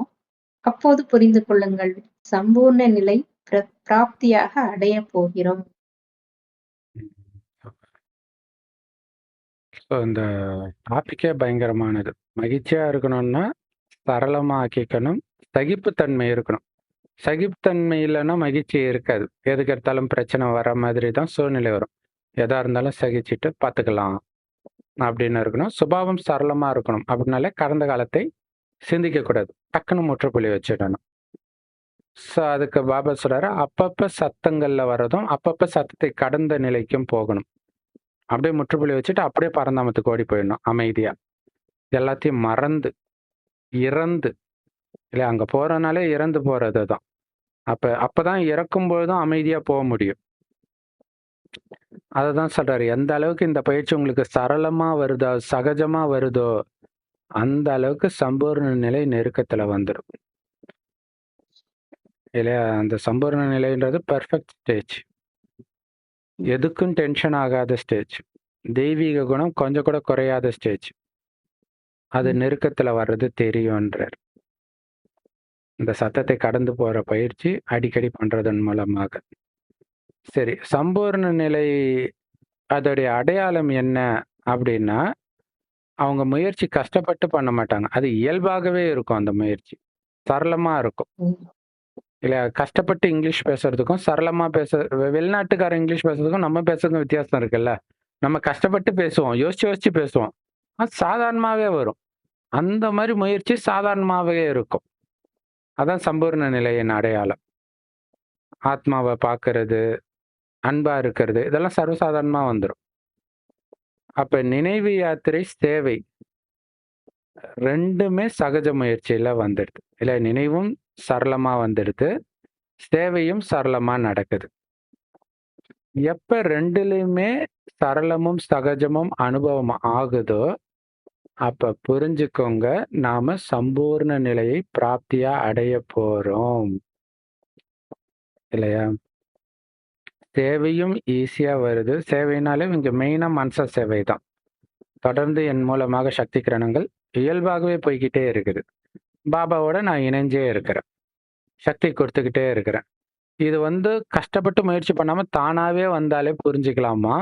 அப்போது புரிந்து கொள்ளுங்கள், சம்பூர்ண நிலை பிராப்தியாக அடையப் போகிறோம். ஸோ இந்த டாபிக்கே பயங்கரமானது. மகிழ்ச்சியா இருக்கணும்னா சரளமா ஆக்கிக்கணும், சகிப்புத்தன்மை இருக்கணும். சகிப்புத்தன்மை இல்லைன்னா மகிழ்ச்சி இருக்காது. எதுக்கு எடுத்தாலும் பிரச்சனை வர மாதிரி தான் சூழ்நிலை வரும். எதா இருந்தாலும் சகிச்சுட்டு பார்த்துக்கலாம் அப்படின்னு இருக்கணும். சுபாவம் சரளமா இருக்கணும். அப்படின்னாலே கடந்த காலத்தை சிந்திக்க கூடாது, டக்குன்னு முற்றுப்புள்ளி வச்சிடணும். ஸோ அதுக்கு பாபா சொல்றாரு, அப்பப்ப சத்தங்கள்ல வர்றதும் அப்பப்ப சத்தத்தை கடந்த நிலைக்கும் போகணும். அப்படியே முற்றுப்புள்ளி வச்சுட்டு அப்படியே பரந்தாமத்துக்கு ஓடி போயிடணும் அமைதியா, எல்லாத்தையும் மறந்து இறந்து. இல்லை, அங்க போறதுனாலே இறந்து போறது தான். அப்பதான் இறக்கும்போது தான் அமைதியா போக முடியும். அததான் சொல்றாரு, எந்த அளவுக்கு இந்த பயிற்சி உங்களுக்கு சரளமா வருதோ, சகஜமா வருதோ, அந்த அளவுக்கு சம்பூர்ண நிலை நெருக்கத்துல வந்துடும் இல்லையா? அந்த சம்பூர்ண நிலைன்றது பெர்ஃபெக்ட் ஸ்டேஜ், எதுக்கும் டென்ஷன் ஆகாத ஸ்டேஜ், தெய்வீக குணம் கொஞ்சம் கூட குறையாத ஸ்டேஜ். அது நெருக்கத்துல வர்றது தெரியும்ன்றார். இந்த சத்தத்தை கடந்து போற பயிற்சி அடிக்கடி பண்றதன் மூலமாக. சரி, சம்பூர்ண நிலை அதோடைய அடையாளம் என்ன அப்படின்னா, அவங்க முயற்சி கஷ்டப்பட்டு பண்ண மாட்டாங்க, அது இயல்பாகவே இருக்கும். அந்த முயற்சி சரளமா இருக்கும் இல்லையா? கஷ்டப்பட்டு இங்கிலீஷ் பேசுறதுக்கும் சரளமா வெளிநாட்டுக்கார இங்கிலீஷ் பேசுறதுக்கும் நம்ம பேசுறதுக்கும் வித்தியாசம் இருக்குல்ல. நம்ம கஷ்டப்பட்டு பேசுவோம், யோசிச்சு யோசிச்சு பேசுவோம், அது சாதாரணமாவே வரும். அந்த மாதிரி முயற்சி சாதாரணமாவே இருக்கும். அதான் சம்பூர்ண நிலையின் அடையாளம். ஆத்மாவை பார்க்கறது, அன்பா இருக்கிறது, இதெல்லாம் சர்வசாதாரணமா வந்துடும். அப்ப நினைவு யாத்திரை, சேவை ரெண்டுமே சகஜ முயற்சியில வந்துடுது இல்ல. நினைவும் சரளமா வந்துடுது, சேவையும் சரளமா நடக்குது. எப்ப ரெண்டுலயுமே சரளமும் சகஜமும் அனுபவம் ஆகுதோ அப்ப புரிஞ்சுக்கோங்க, நாம சம்பூர்ண நிலையை பிராப்தியா அடைய போறோம் இல்லையா? சேவையும் ஈஸியா வருது. சேவைனாலே இங்க மெயினா மனச சேவை தான். தொடர்ந்து என் மூலமாக சக்தி கிரணங்கள் இயல்பாகவே போய்கிட்டே இருக்குது. பாபாவோட நான் இணைஞ்சே இருக்கிறேன், சக்தி கொடுத்துக்கிட்டே இருக்கிறேன். இது கஷ்டப்பட்டு முயற்சி பண்ணாம தானாவே வந்தாலே புரிஞ்சுக்கலாமா,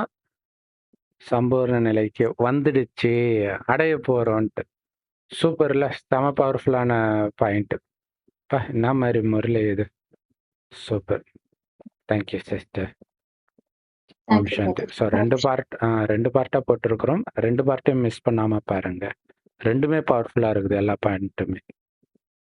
சம்பூர்ண நிலைக்கு வந்துடுச்சு, அடைய போறோன்ட்டு. சூப்பர்ல, செம பவர்ஃபுல்லான பாயிண்ட். என்ன மாதிரி முரளி இது, super. Thank you sister. Om Shanti. So ரெண்டு பார்ட்டா போட்டிருக்கிறோம். 2 பார்ட்டையும் மிஸ் பண்ணாம பாருங்க. ரெண்டுமே பவர்ஃபுல்லா இருக்குது, எல்லா பாயிண்ட்டுமே.